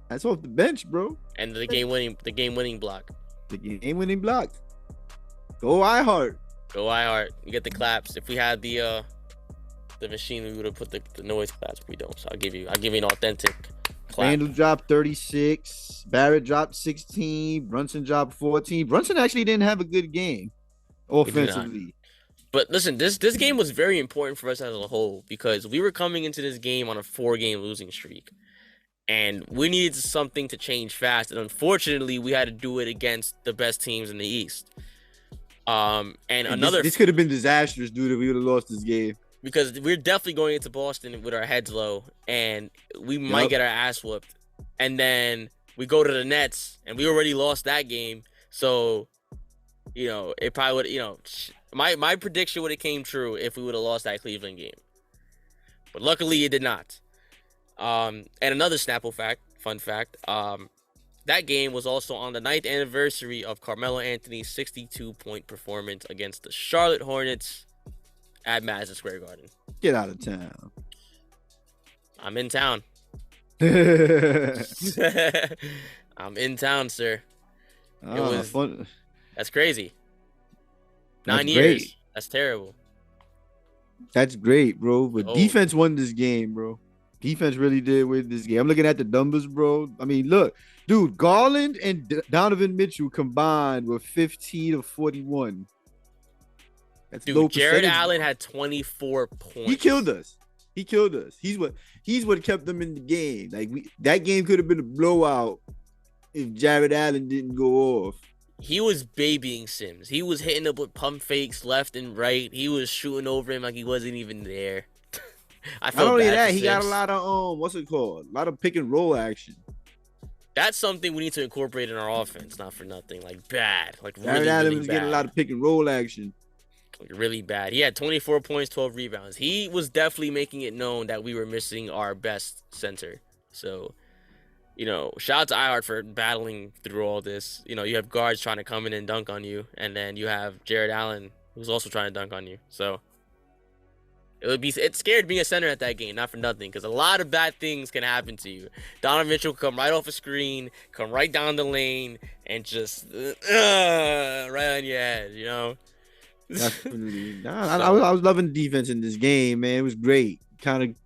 That's off the bench, bro. And the game winning block. The game-winning block. Go iHeart. Go iHeart. You get the claps. If we had the machine, we would have put the noise claps. But we don't. So I'll give you an authentic clap. Randall dropped 36. Barrett dropped 16. Brunson dropped 14. Brunson actually didn't have a good game offensively. But listen, this game was very important for us as a whole because we were coming into this game on a 4-game losing streak. And we needed something to change fast. And unfortunately, we had to do it against the best teams in the East. This could have been disastrous, dude, if we would have lost this game. Because we're definitely going into Boston with our heads low, and we might get our ass whooped. And then we go to the Nets, and we already lost that game. So, it probably would, my prediction would have came true if we would have lost that Cleveland game. But luckily, it did not. And another fun fact, that game was also on the 9th anniversary of Carmelo Anthony's 62-point performance against the Charlotte Hornets at Madison Square Garden. Get out of town. I'm in town. I'm in town, sir. It was fun. That's crazy. That's 9 years. Great. That's terrible. That's great, bro. But defense won this game, bro. Defense really did win this game. I'm looking at the numbers, bro. I mean, look, dude, Garland and Donovan Mitchell combined were 15 of 41. That's dude, low Jared percentage. Allen had 24 points. He killed us. He's what kept them in the game. Like that game could have been a blowout if Jared Allen didn't go off. He was babying Sims. He was hitting up with pump fakes left and right. He was shooting over him like he wasn't even there. I felt Not only bad that, for he got a Sims. lot of what's it called? A lot of pick and roll action. That's something we need to incorporate in our offense. Not for nothing. Like bad. Like Jared really, Allen really was bad. getting a lot of pick and roll action. Like, really bad. He had 24 points, 12 rebounds. He was definitely making it known that we were missing our best center. So, shout out to iHeart for battling through all this. You have guards trying to come in and dunk on you, and then you have Jared Allen who's also trying to dunk on you. So it scared being a center at that game, not for nothing, because a lot of bad things can happen to you. Donovan Mitchell come right off a screen, come right down the lane, and just right on your head, Definitely. I was loving defense in this game, man. It was great. It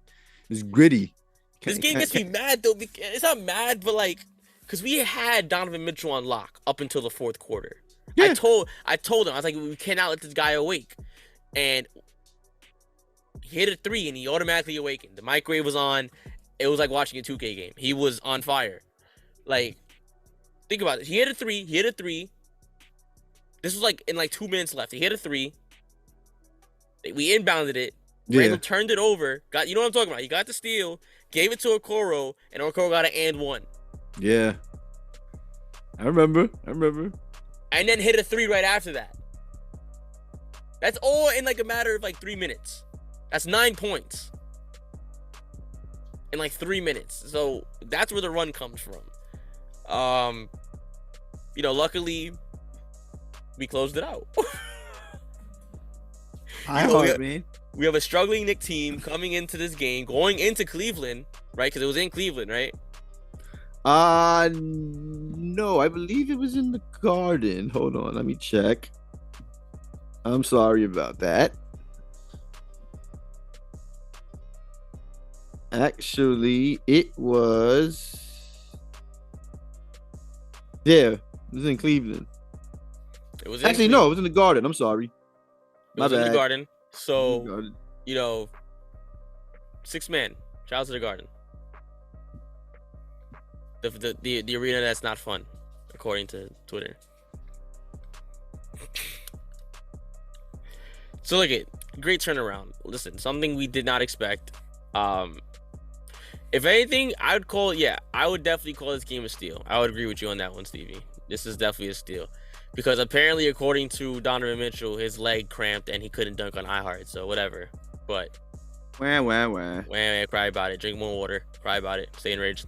was gritty. This game gets me mad though. It's not mad, but because we had Donovan Mitchell on lock up until the fourth quarter. Yeah. I told him, I was like, we cannot let this guy awake, and he hit a 3 and he automatically awakened. The microwave was on. It was like watching a 2K game. He was on fire. Think about it. He hit a 3. This was in 2 minutes left. He hit a 3. We inbounded it. Yeah. Randall turned it over. You know what I'm talking about. He got the steal, gave it to Okoro, and Okoro got an and one. Yeah. I remember. And then hit a 3 right after that. That's all in a matter of 3 minutes. That's 9 points in 3 minutes. So that's where the run comes from. Luckily we closed it out. Man. We have a struggling Knicks team coming into this game, going into Cleveland, right? Because it was in Cleveland, right? No, I believe it was in the Garden. Hold on, let me check. I'm sorry about that. Actually, it was. Yeah, it was in Cleveland. It was no, it was in the Garden. I'm sorry. It was in the Garden. So, Garden. 6 man. Shout out to the Garden. The arena that's not fun, according to Twitter. So look at great turnaround. Listen, something we did not expect. If anything, I would definitely call this game a steal. I would agree with you on that one, Stevie. This is definitely a steal. Because apparently, according to Donovan Mitchell, his leg cramped and he couldn't dunk on iHeart. So whatever. But cry about it. Drink more water. Cry about it. Stay enraged.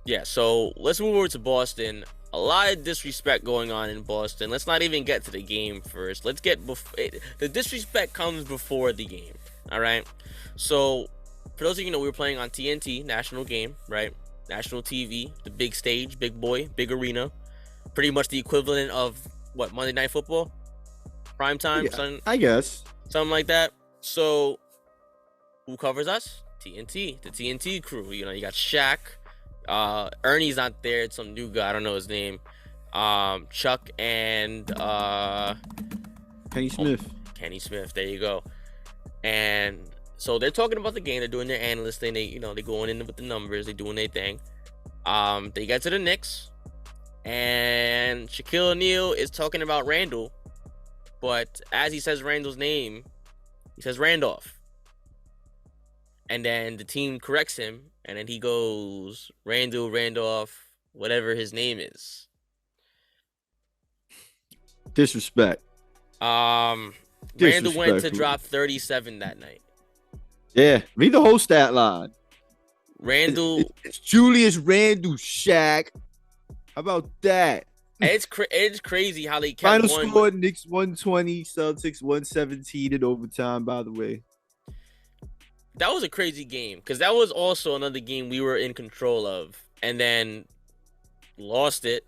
Yeah. So let's move over to Boston. A lot of disrespect going on in Boston. Let's not even get to the game first. Let's get the disrespect comes before the game. All right. So for those of you know, we were playing on TNT, national game, right? National TV, the big stage, big boy, big arena. Pretty much the equivalent of what, Monday Night Football, prime time, yeah, I guess something like that. So who covers us? TNT, the TNT crew. You know, you got Shaq. Ernie's not there. It's some new guy. I don't know his name. Chuck and Kenny Smith. Kenny Smith. There you go. And so they're talking about the game. They're doing their analyst thing. They going in with the numbers. They're doing their thing. They get to the Knicks, and Shaquille O'Neal is talking about Randall, but as he says Randall's name, he says Randolph. And then the team corrects him, and then he goes Randolph, whatever his name is. Disrespect. Randall went to drop 37 that night. Yeah, read the whole stat line. Randall. It's Julius Randle, Shaq. How about that? It's crazy how they kept final score: Knicks 120, Celtics 117 in overtime. By the way. That was a crazy game because that was also another game we were in control of and then lost it.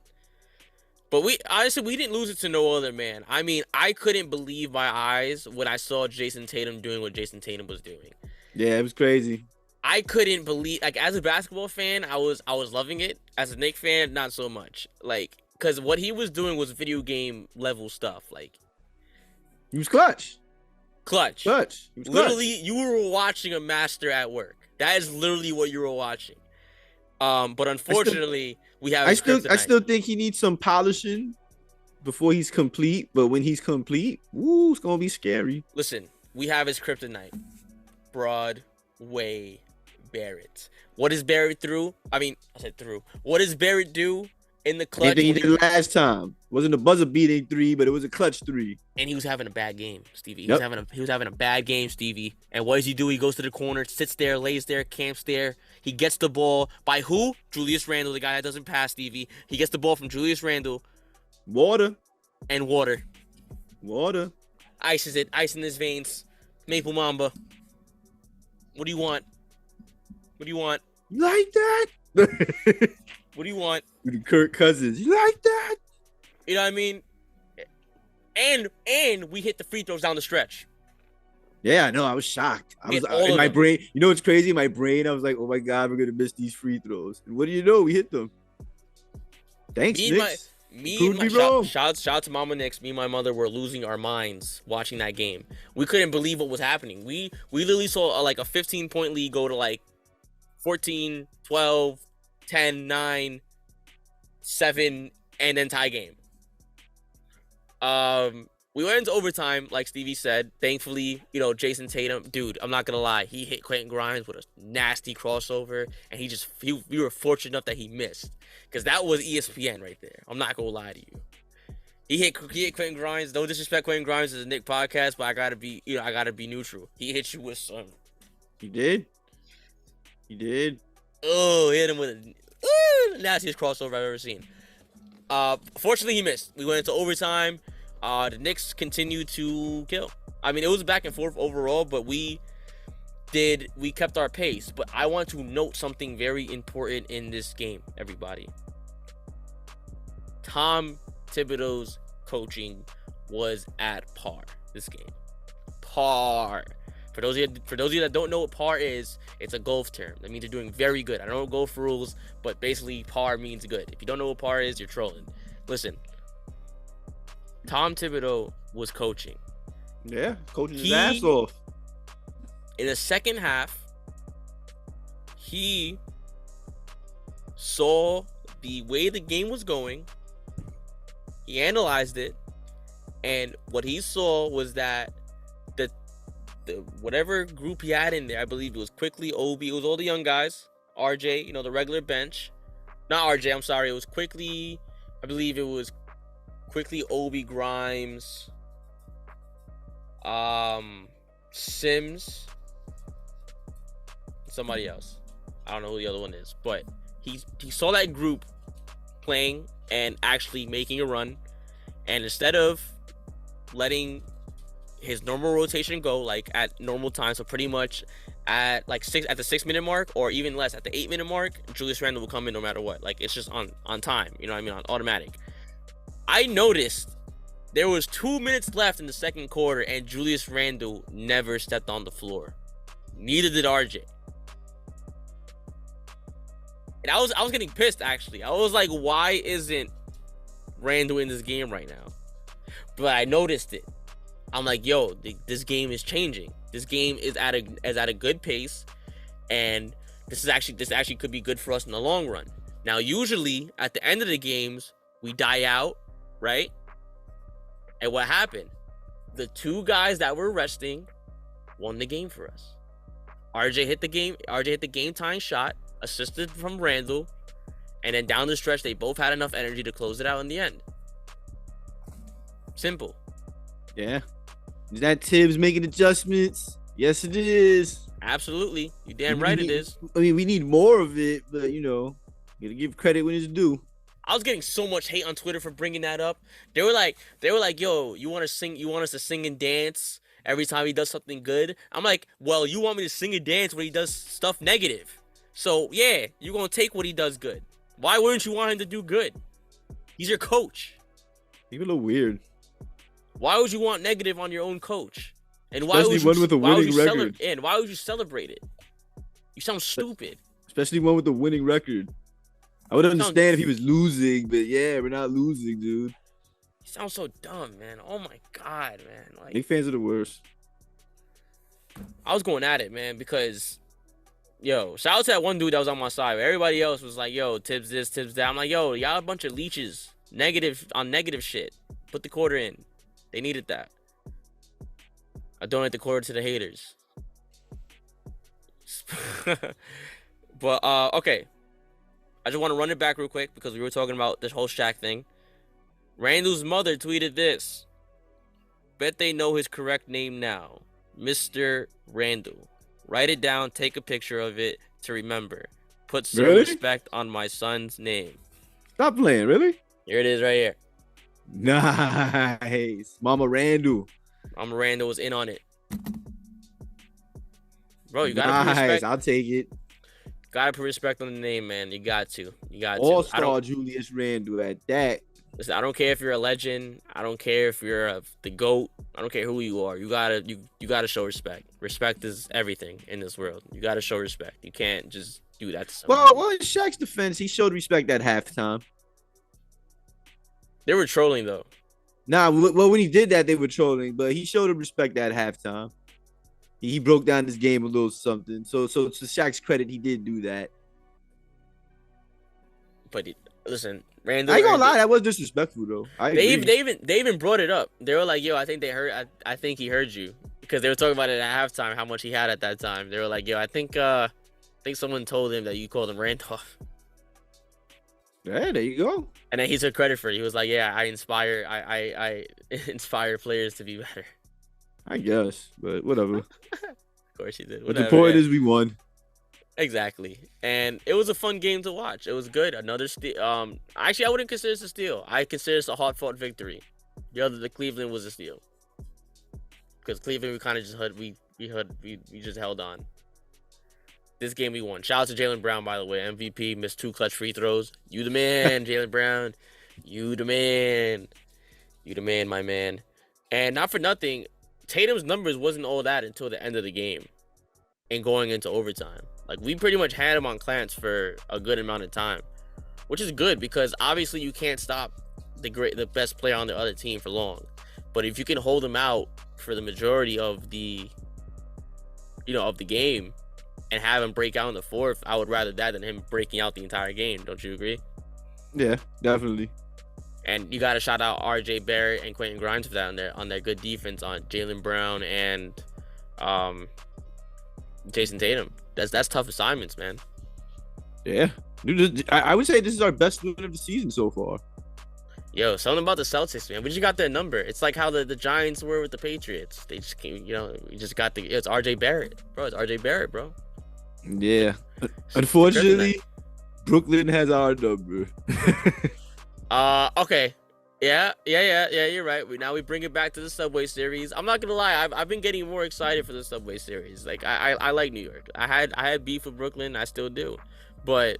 But we didn't lose it to no other man. I mean, I couldn't believe my eyes when I saw Jason Tatum doing what Jason Tatum was doing. Yeah, it was crazy. I couldn't believe, like, as a basketball fan, I was loving it. As a Knicks fan, not so much. Like, because what he was doing was video game level stuff. Like, he was clutch. Clutch. He was literally, clutch. You were watching a master at work. That is literally what you were watching. But unfortunately, we have. I still think he needs some polishing before he's complete. But when he's complete, it's gonna be scary. Listen, we have his kryptonite, Broadway Barrett. What is Barrett through? What does Barrett do in the clutch? He did last time. It wasn't a buzzer beating 3, but it was a clutch 3. And he was having a bad game, Stevie. He was having a bad game, Stevie. And what does he do? He goes to the corner, sits there, lays there, camps there. He gets the ball by who? Julius Randle, the guy that doesn't pass, Stevie. He gets the ball from Julius Randle. Water. Ices it. Ice in his veins. Maple Mamba. What do you want? You like that? What do you want? Kirk Cousins. You like that? You know what I mean? And we hit the free throws down the stretch. Yeah, I know. I was shocked. I was in my brain. You know what's crazy? In my brain, I was like, "Oh my god, we're gonna miss these free throws." And what do you know? We hit them. Thanks, Knicks. Shout out to Mama Knicks. Me and my mother were losing our minds watching that game. We couldn't believe what was happening. We literally saw a 15-point lead go to like 14, 12, 10, 9, 7, and then tie game. We went into overtime, like Stevie said. Thankfully, Jason Tatum, dude, I'm not gonna lie, he hit Quentin Grimes with a nasty crossover, and we were fortunate enough that he missed, because that was ESPN right there. I'm not gonna lie to you. He hit Quentin Grimes. Don't disrespect Quentin Grimes as a Knick podcast, but I gotta be neutral. He hit you with some. He did. Oh, hit him with the nastiest crossover I've ever seen. Fortunately, he missed. We went into overtime. The Knicks continued to kill. I mean, it was back and forth overall, but we kept our pace. But I want to note something very important in this game, everybody. Tom Thibodeau's coaching was at par this game. Par. For those of you that don't know what par is, it's a golf term. That means you're doing very good. I don't know golf rules, but basically par means good. If you don't know what par is, you're trolling. Listen, Tom Thibodeau was coaching. Yeah, coaching his ass off. In the second half, he saw the way the game was going. He analyzed it, and what he saw was that the whatever group he had in there, I believe it was Quickly, Obi, it was all the young guys, RJ, the regular bench. Not RJ, I'm sorry, it was Quickly, I believe it was quickly Obi Grimes, Sims, somebody else. I don't know who the other one is, but he saw that group playing and actually making a run, and instead of letting his normal rotation go like at normal time, so pretty much at like the 6 minute mark, or even less at the 8 minute mark, Julius Randle will come in no matter what. Like, it's just on time, you know what I mean, on automatic. I noticed there was 2 minutes left in the second quarter and Julius Randle never stepped on the floor. Neither did RJ. And I was getting pissed, actually. I was like, why isn't Randle in this game right now? But I noticed it. I'm like, yo, this game is changing. This game is at a good pace, and this actually could be good for us in the long run. Now, usually at the end of the games, we die out, right? And what happened? The two guys that were resting won the game for us. RJ hit the game tying shot, assisted from Randle, and then down the stretch, they both had enough energy to close it out in the end. Simple. Yeah. Is that Tibbs making adjustments? Yes, it is. Absolutely. You damn right it is. I mean, we need more of it, but gotta give credit when it's due. I was getting so much hate on Twitter for bringing that up. They were like, yo, you want us to sing and dance every time he does something good? I'm like, well, you want me to sing and dance when he does stuff negative. So, yeah, you're going to take what he does good. Why wouldn't you want him to do good? He's your coach. You're a little weird. Why would you want negative on your own coach? And especially one with a winning record. And why would you celebrate it? You sound stupid. Especially one with a winning record. I would understand if he was losing, but yeah, we're not losing, dude. You sound so dumb, man. Oh my god, man. Like, Knicks fans are the worst. I was going at it, man, because yo, shout out to that one dude that was on my side. Everybody else was like, yo, Tibbs this, Tibbs that. I'm like, yo, y'all a bunch of leeches. Negative shit. Put the quarter in. They needed that. I donate the quarter to the haters. But okay. I just want to run it back real quick because we were talking about this whole Shaq thing. Randall's mother tweeted this. Bet they know his correct name now. Mr. Randall. Write it down, take a picture of it to remember. Put some respect on my son's name. Stop playing, really? Here it is right here. Nice. Mama Randall. Mama Randall was in on it. Bro, you gotta put respect. I'll take it. Gotta put respect on the name, man. You got to. All-star Julius Randle at that. Listen, I don't care if you're a legend. I don't care if you're the GOAT. I don't care who you are. You gotta show respect. Respect is everything in this world. You gotta show respect. You can't just do that to someone. Well, in Shaq's defense, he showed respect at halftime. They were trolling though. Nah, well, when he did that, they were trolling, but he showed him respect at halftime. He broke down his game a little something. So to Shaq's credit, he did do that. But listen, Randall. I ain't gonna lie, that was disrespectful though. They even brought it up. They were like, "Yo, I think they heard. I think he heard you," because they were talking about it at halftime, how much he had at that time. They were like, "Yo, I think someone told him that you called him Randolph." Yeah, there you go. And then he took credit for it. He was like, "Yeah, I inspire players to be better." I guess, but whatever. Of course he did. But the point is, we won. Exactly, and it was a fun game to watch. It was good. Another steal. Actually, I wouldn't consider this a steal. I consider this a hard-fought victory. The Cleveland was a steal because Cleveland we kind of just we just held on. This game we won. Shout out to Jaylen Brown, by the way. MVP, missed 2 clutch free throws. You the man, Jaylen Brown. You the man. You the man, my man. And not for nothing, Tatum's numbers wasn't all that until the end of the game and going into overtime. Like, we pretty much had him on clamps for a good amount of time, which is good because obviously you can't stop the best player on the other team for long. But if you can hold him out for the majority of the game and have him break out in the fourth, I would rather that than him breaking out the entire game. Don't you agree? Yeah, definitely. And you got to shout out RJ Barrett and Quentin Grimes for that on their good defense on Jaylen Brown and Jason Tatum. That's tough assignments, man. Yeah. I would say this is our best win of the season so far. Yo, something about the Celtics, man. We just got their number. It's like how the Giants were with the Patriots. They just came, we just got it's RJ Barrett, bro. It's RJ Barrett, bro. Yeah. It's Unfortunately, Brooklyn has our number. Okay. Yeah. You're right. Now we bring it back to the Subway Series. I'm not gonna lie. I've been getting more excited for the Subway Series. Like I like New York. I had beef with Brooklyn. I still do, but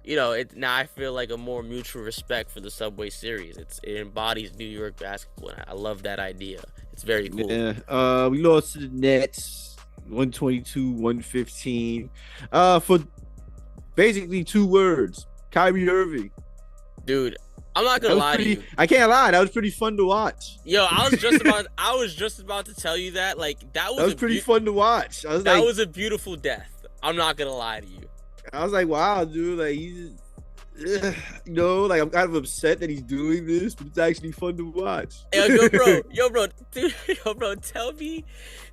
now I feel like a more mutual respect for the Subway Series. It embodies New York basketball. And I love that idea. It's very cool. Yeah. We lost to the Nets, 122-115. For basically 2 words, Kyrie Irving. Dude, I'm not gonna lie to you. I can't lie. That was pretty fun to watch. Yo, I was just about to tell you that. Like that was pretty fun to watch. That was a beautiful death. I'm not gonna lie to you. I was like, wow, dude, like he's, like I'm kind of upset that he's doing this, but it's actually fun to watch. Yo, bro, dude,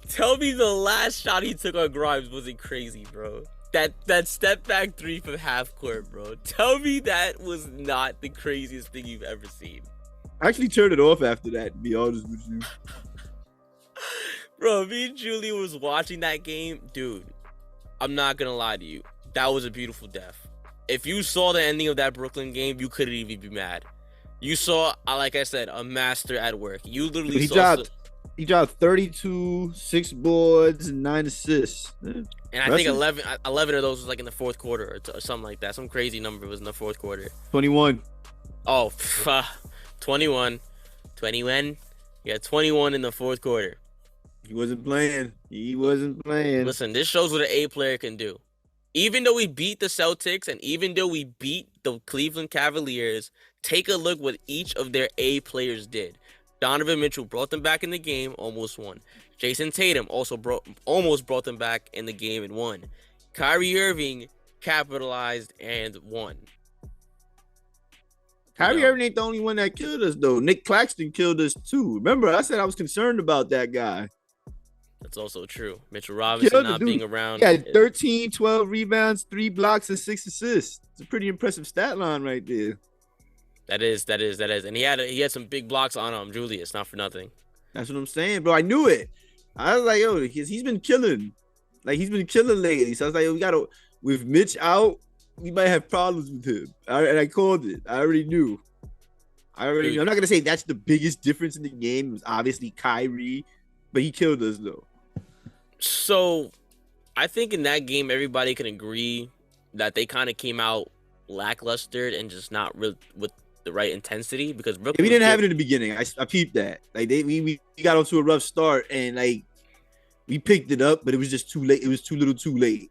tell me the last shot he took on Grimes wasn't crazy, bro. That step back 3 from half court, bro. Tell me that was not the craziest thing you've ever seen. I actually turned it off after that, to be honest with you. Bro, me and Julie was watching that game, dude. I'm not gonna lie to you. That was a beautiful death. If you saw the ending of that Brooklyn game, you couldn't even be mad. You saw, like I said, a master at work. You literally He dropped 32, 6 boards, and 9 assists. And I think 11 of those was like in the fourth quarter or something like that. Some crazy number was in the fourth quarter. 21. Oh, 21. 21. Yeah, 21 in the fourth quarter. He wasn't playing. Listen, this shows what an A player can do. Even though we beat the Celtics and even though we beat the Cleveland Cavaliers, take a look what each of their A players did. Donovan Mitchell brought them back in the game, almost won. Jason Tatum also almost brought them back in the game and won. Kyrie Irving capitalized and won. Kyrie Irving ain't the only one that killed us, though. Nick Claxton killed us, too. Remember, I said I was concerned about that guy. That's also true. Mitchell Robinson not being around. Yeah, 13, 12 rebounds, 3 blocks, and 6 assists. It's a pretty impressive stat line right there. That is. And he had some big blocks on him, Julius, not for nothing. That's what I'm saying, bro. I knew it. I was like, yo, he's been killing. Like, he's been killing lately. So I was like, yo, with Mitch out, we might have problems with him. And I called it. I already knew. I'm not going to say that's the biggest difference in the game. It was obviously Kyrie, but he killed us, though. So, I think in that game, everybody can agree that they kind of came out lackluster and just not really with the right intensity because Brooklyn. We didn't have it in the beginning. I peeped that. Like we got off to a rough start and like we picked it up, but it was just too late. It was too little, too late.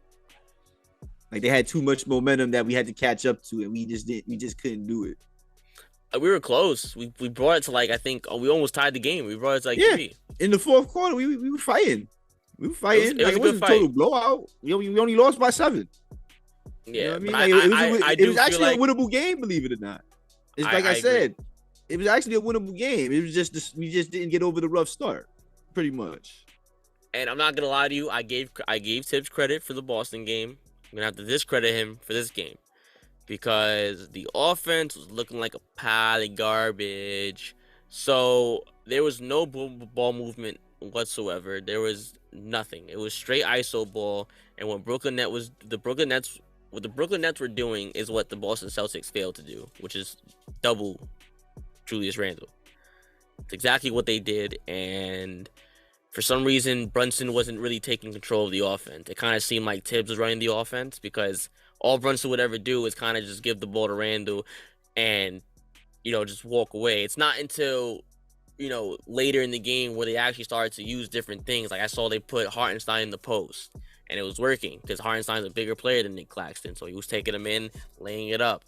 Like they had too much momentum that we had to catch up to, and we just couldn't do it. We were close. We brought it to like I think we almost tied the game. We brought it to like 3. In the fourth quarter, we were fighting. It wasn't a total blowout. We only lost by 7. Yeah, you know what I mean? It was actually a winnable game, believe it or not. It's like I said, it was actually a winnable game. It was just we just didn't get over the rough start, pretty much. And I'm not gonna lie to you, I gave Tibbs credit for the Boston game. I'm gonna have to discredit him for this game because the offense was looking like a pile of garbage. So there was no ball movement whatsoever. There was nothing. It was straight ISO ball. And what the Brooklyn Nets were doing is what the Boston Celtics failed to do, which is double Julius Randle. It's exactly what they did, and for some reason, Brunson wasn't really taking control of the offense. It kind of seemed like Tibbs was running the offense because all Brunson would ever do is kind of just give the ball to Randle and, just walk away. It's not until, later in the game where they actually started to use different things. Like I saw they put Hartenstein in the post. And it was working because Hartenstein's a bigger player than Nick Claxton. So he was taking him in, laying it up.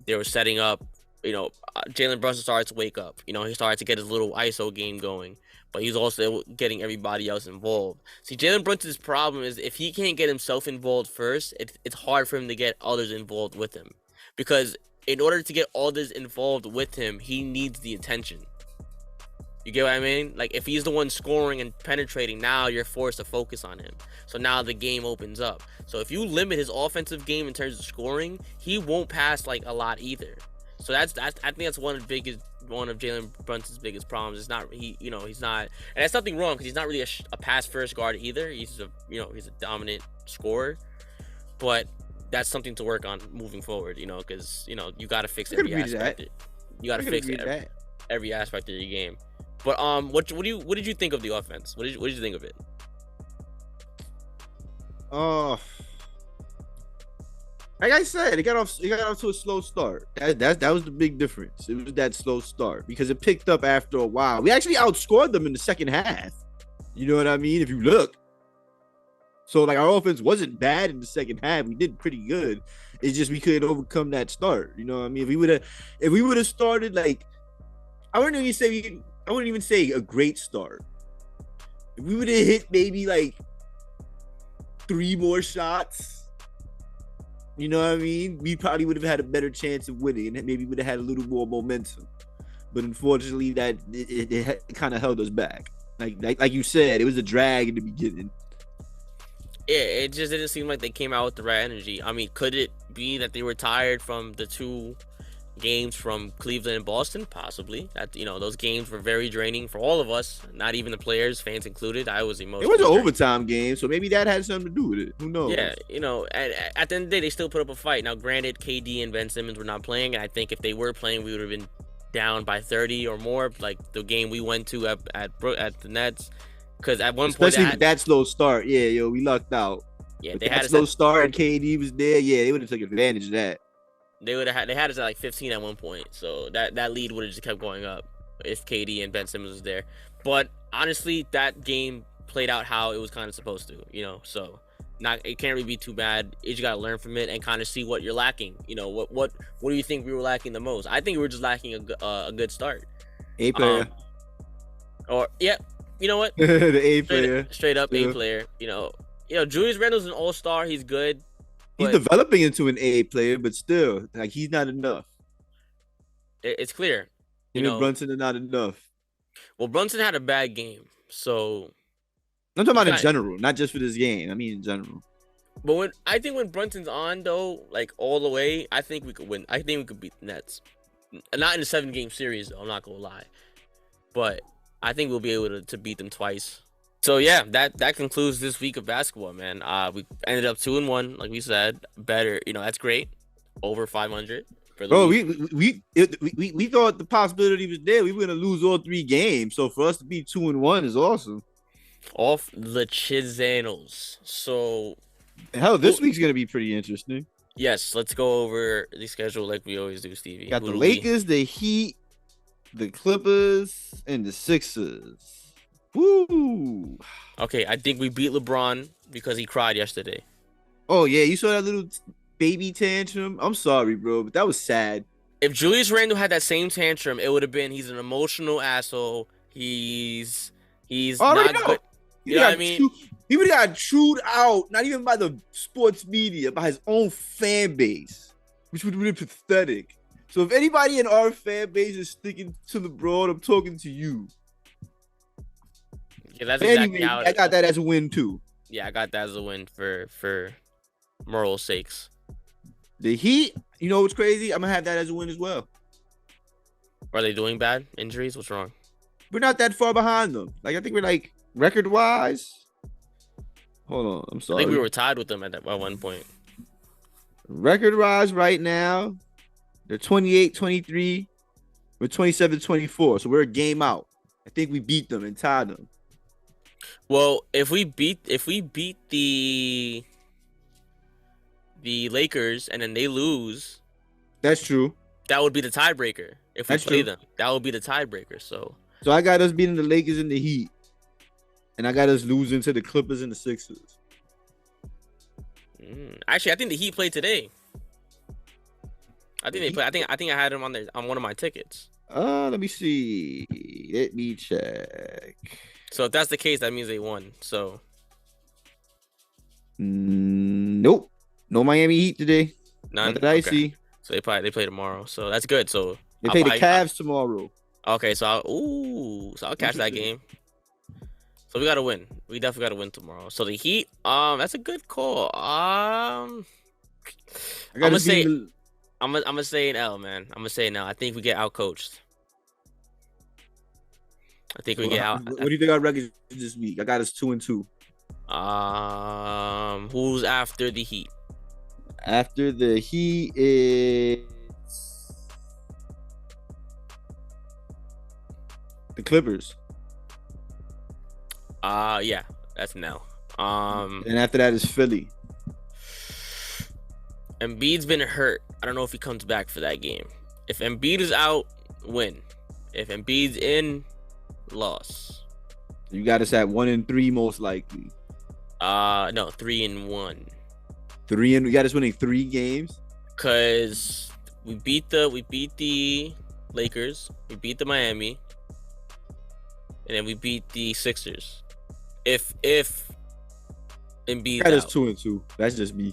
They were setting up, Jalen Brunson started to wake up. He started to get his little ISO game going. But he's also getting everybody else involved. See, Jalen Brunson's problem is if he can't get himself involved first, it's hard for him to get others involved with him. Because in order to get others involved with him, he needs the attention. You get what I mean? Like, if he's the one scoring and penetrating, now you're forced to focus on him. So now the game opens up. So if you limit his offensive game in terms of scoring, he won't pass, like, a lot either. So that's I think that's one of Jalen Brunson's biggest problems. It's not he's not, and that's nothing wrong because he's not really a pass first guard either. He's he's a dominant scorer, but that's something to work on moving forward. Because you got to fix every aspect. You got to fix every aspect of your game. But what did you think of the offense? What did you think of it? Like I said, it got off to a slow start. That was the big difference. It was that slow start because it picked up after a while. We actually outscored them in the second half. You know what I mean? If you look. So like our offense wasn't bad in the second half. We did pretty good. It's just we couldn't overcome that start. You know what I mean? If we would have started like I wouldn't even say a great start. If we would have hit maybe like 3 more shots. You know what I mean? We probably would have had a better chance of winning, and maybe would have had a little more momentum. But unfortunately, that it kind of held us back. Like you said, it was a drag in the beginning. Yeah, it just didn't seem like they came out with the right energy. I mean, could it be that they were tired from the 2 games from Cleveland and Boston? Possibly. That those games were very draining for all of us, not even the players, fans included. I was emotional. It was an overtime game, so maybe that had something to do with it. Who knows? Yeah, at the end of the day, they still put up a fight. Now, granted, KD and Ben Simmons were not playing, and I think if they were playing, we would have been down by 30 or more, like the game we went to at the Nets. Because at one point, especially with that slow start, we lucked out. Yeah, with they had a slow start, and KD was there. Yeah, they would have took advantage of that. They had us at like 15 at one point, so that lead would have just kept going up if KD and Ben Simmons was there. But honestly, that game played out how it was kind of supposed to, So it can't really be too bad. You just gotta learn from it and kind of see what you're lacking. What do you think we were lacking the most? I think we were just lacking a good start. A player. You know what? The A player. Straight up A player. Julius Randle's an all-star. He's good. He's developing into an A player, but still, like he's not enough. It's clear. Him and Brunson are not enough. Well, Brunson had a bad game, so I'm talking about in general, not just for this game. I mean in general. But when Brunson's on though, like all the way, I think we could win. I think we could beat the Nets. Not in a 7-game series though. I'm not gonna lie, but I think we'll be able to beat them twice. So yeah, that concludes this week of basketball, man. We ended up 2-1, like we said. Better, that's great. Over 500 for the week. We thought the possibility was there. We were gonna lose all 3 games. So for us to be 2-1 is awesome. Off the Chisanos. So hell, this week's gonna be pretty interesting. Yes, let's go over the schedule like we always do, Stevie. Got the Lakers, the Heat, the Clippers, and the Sixers. Woo! Okay, I think we beat LeBron because he cried yesterday. Oh yeah, you saw that little baby tantrum? I'm sorry, bro, but that was sad. If Julius Randle had that same tantrum, it would have been he's an emotional asshole. He's not good. You know what I mean? He would have got chewed out, not even by the sports media, by his own fan base, which would have been pathetic. So if anybody in our fan base is sticking to LeBron, I'm talking to you. Yeah, that's exactly how I got that as a win too. Yeah, I got that as a win for moral sakes. The Heat, you know what's crazy? I'm gonna have that as a win as well. Are they doing bad? Injuries? What's wrong? We're not that far behind them. Like I think we're like record wise. Hold on, I'm sorry. I think we were tied with them at one point. Record wise right now, they're 28-23. We're 27-24. So we're a game out. I think we beat them and tied them. Well, if we beat the Lakers and then they lose, that's true. That would be the tiebreaker. If we play them, that would be the tiebreaker. So I got us beating the Lakers and the Heat, and I got us losing to the Clippers and the Sixers. Actually, I think the Heat played today. I think they play. I think I had them on one of my tickets. Let me see. Let me check. So if that's the case, that means they won. So nope, no Miami Heat today. None. Not that I see. So they play tomorrow. So that's good. So they play the Cavs tomorrow. Okay, so I'll catch that game. So we gotta win. We definitely gotta win tomorrow. So the Heat, that's a good call. I'm gonna say I'm gonna say an L, man. I'm gonna say an L. I think we get outcoached. I think we get out. What do you think our record is this week? I got us 2-2. Who's after the Heat? After the Heat is the Clippers. Yeah, that's an L. And after that is Philly. Embiid's been hurt. I don't know if he comes back for that game. If Embiid is out, win. If Embiid's in, loss. You got us at 1-3 most likely. No, 3-1. We got us winning 3 games. Cause we beat the Lakers, we beat the Miami, and then we beat the Sixers. If Embiid's That is out. 2-2. That's just me.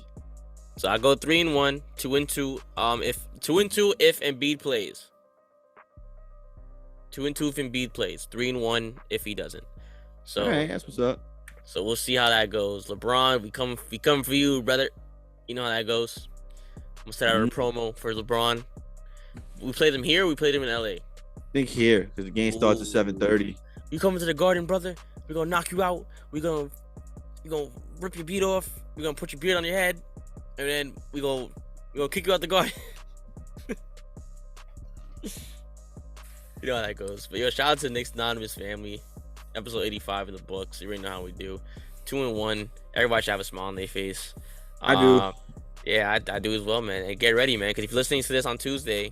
So I go 3-1, 2-2. If 2-2 if Embiid plays. 2-2 if Embiid plays. 3-1 if he doesn't. So All right, that's what's up. So we'll see how that goes. LeBron, we come for you, brother. You know how that goes. I'm gonna set out a promo for LeBron. We played them here. Or we played them in LA. I think here because the game starts at 7:30. You coming to the Garden, brother? We're gonna knock you out. We're gonna rip your beard off. We're gonna put your beard on your head, and then we're gonna kick you out the Garden. You know how that goes. But yo, shout out to the Knicks Anonymous family. Episode 85 in the books. You already know how we do. 2-1. Everybody should have a smile on their face. I do. Yeah, I do as well, man. And get ready, man, because if you're listening to this on Tuesday,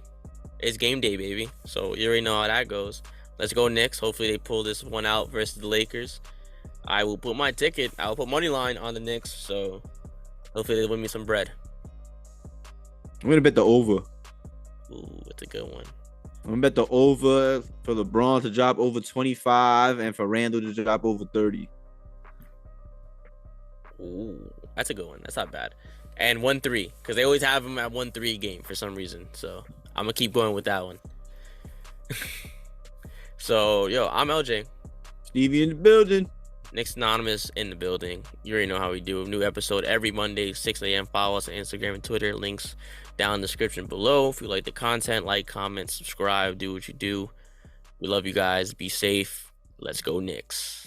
it's game day, baby. So you already know how that goes. Let's go Knicks. Hopefully they pull this one out versus the Lakers. I will put my ticket. I will put money line on the Knicks. So hopefully they win me some bread. I'm gonna bet the over. Ooh, that's a good one. I'm gonna bet the over for LeBron to drop over 25 and for Randall to drop over 30. Ooh, that's a good one. That's not bad. And 1-3, because they always have them at 1-3 game for some reason. So I'm gonna keep going with that one. So yo, I'm LJ. Stevie in the building. Knicks Anonymous in the building. You already know how we do. A new episode every Monday, 6 a.m. Follow us on Instagram and Twitter. Links down in the description below. If you like the content, like, comment, subscribe, do what you do. We love you guys. Be safe. Let's go Knicks.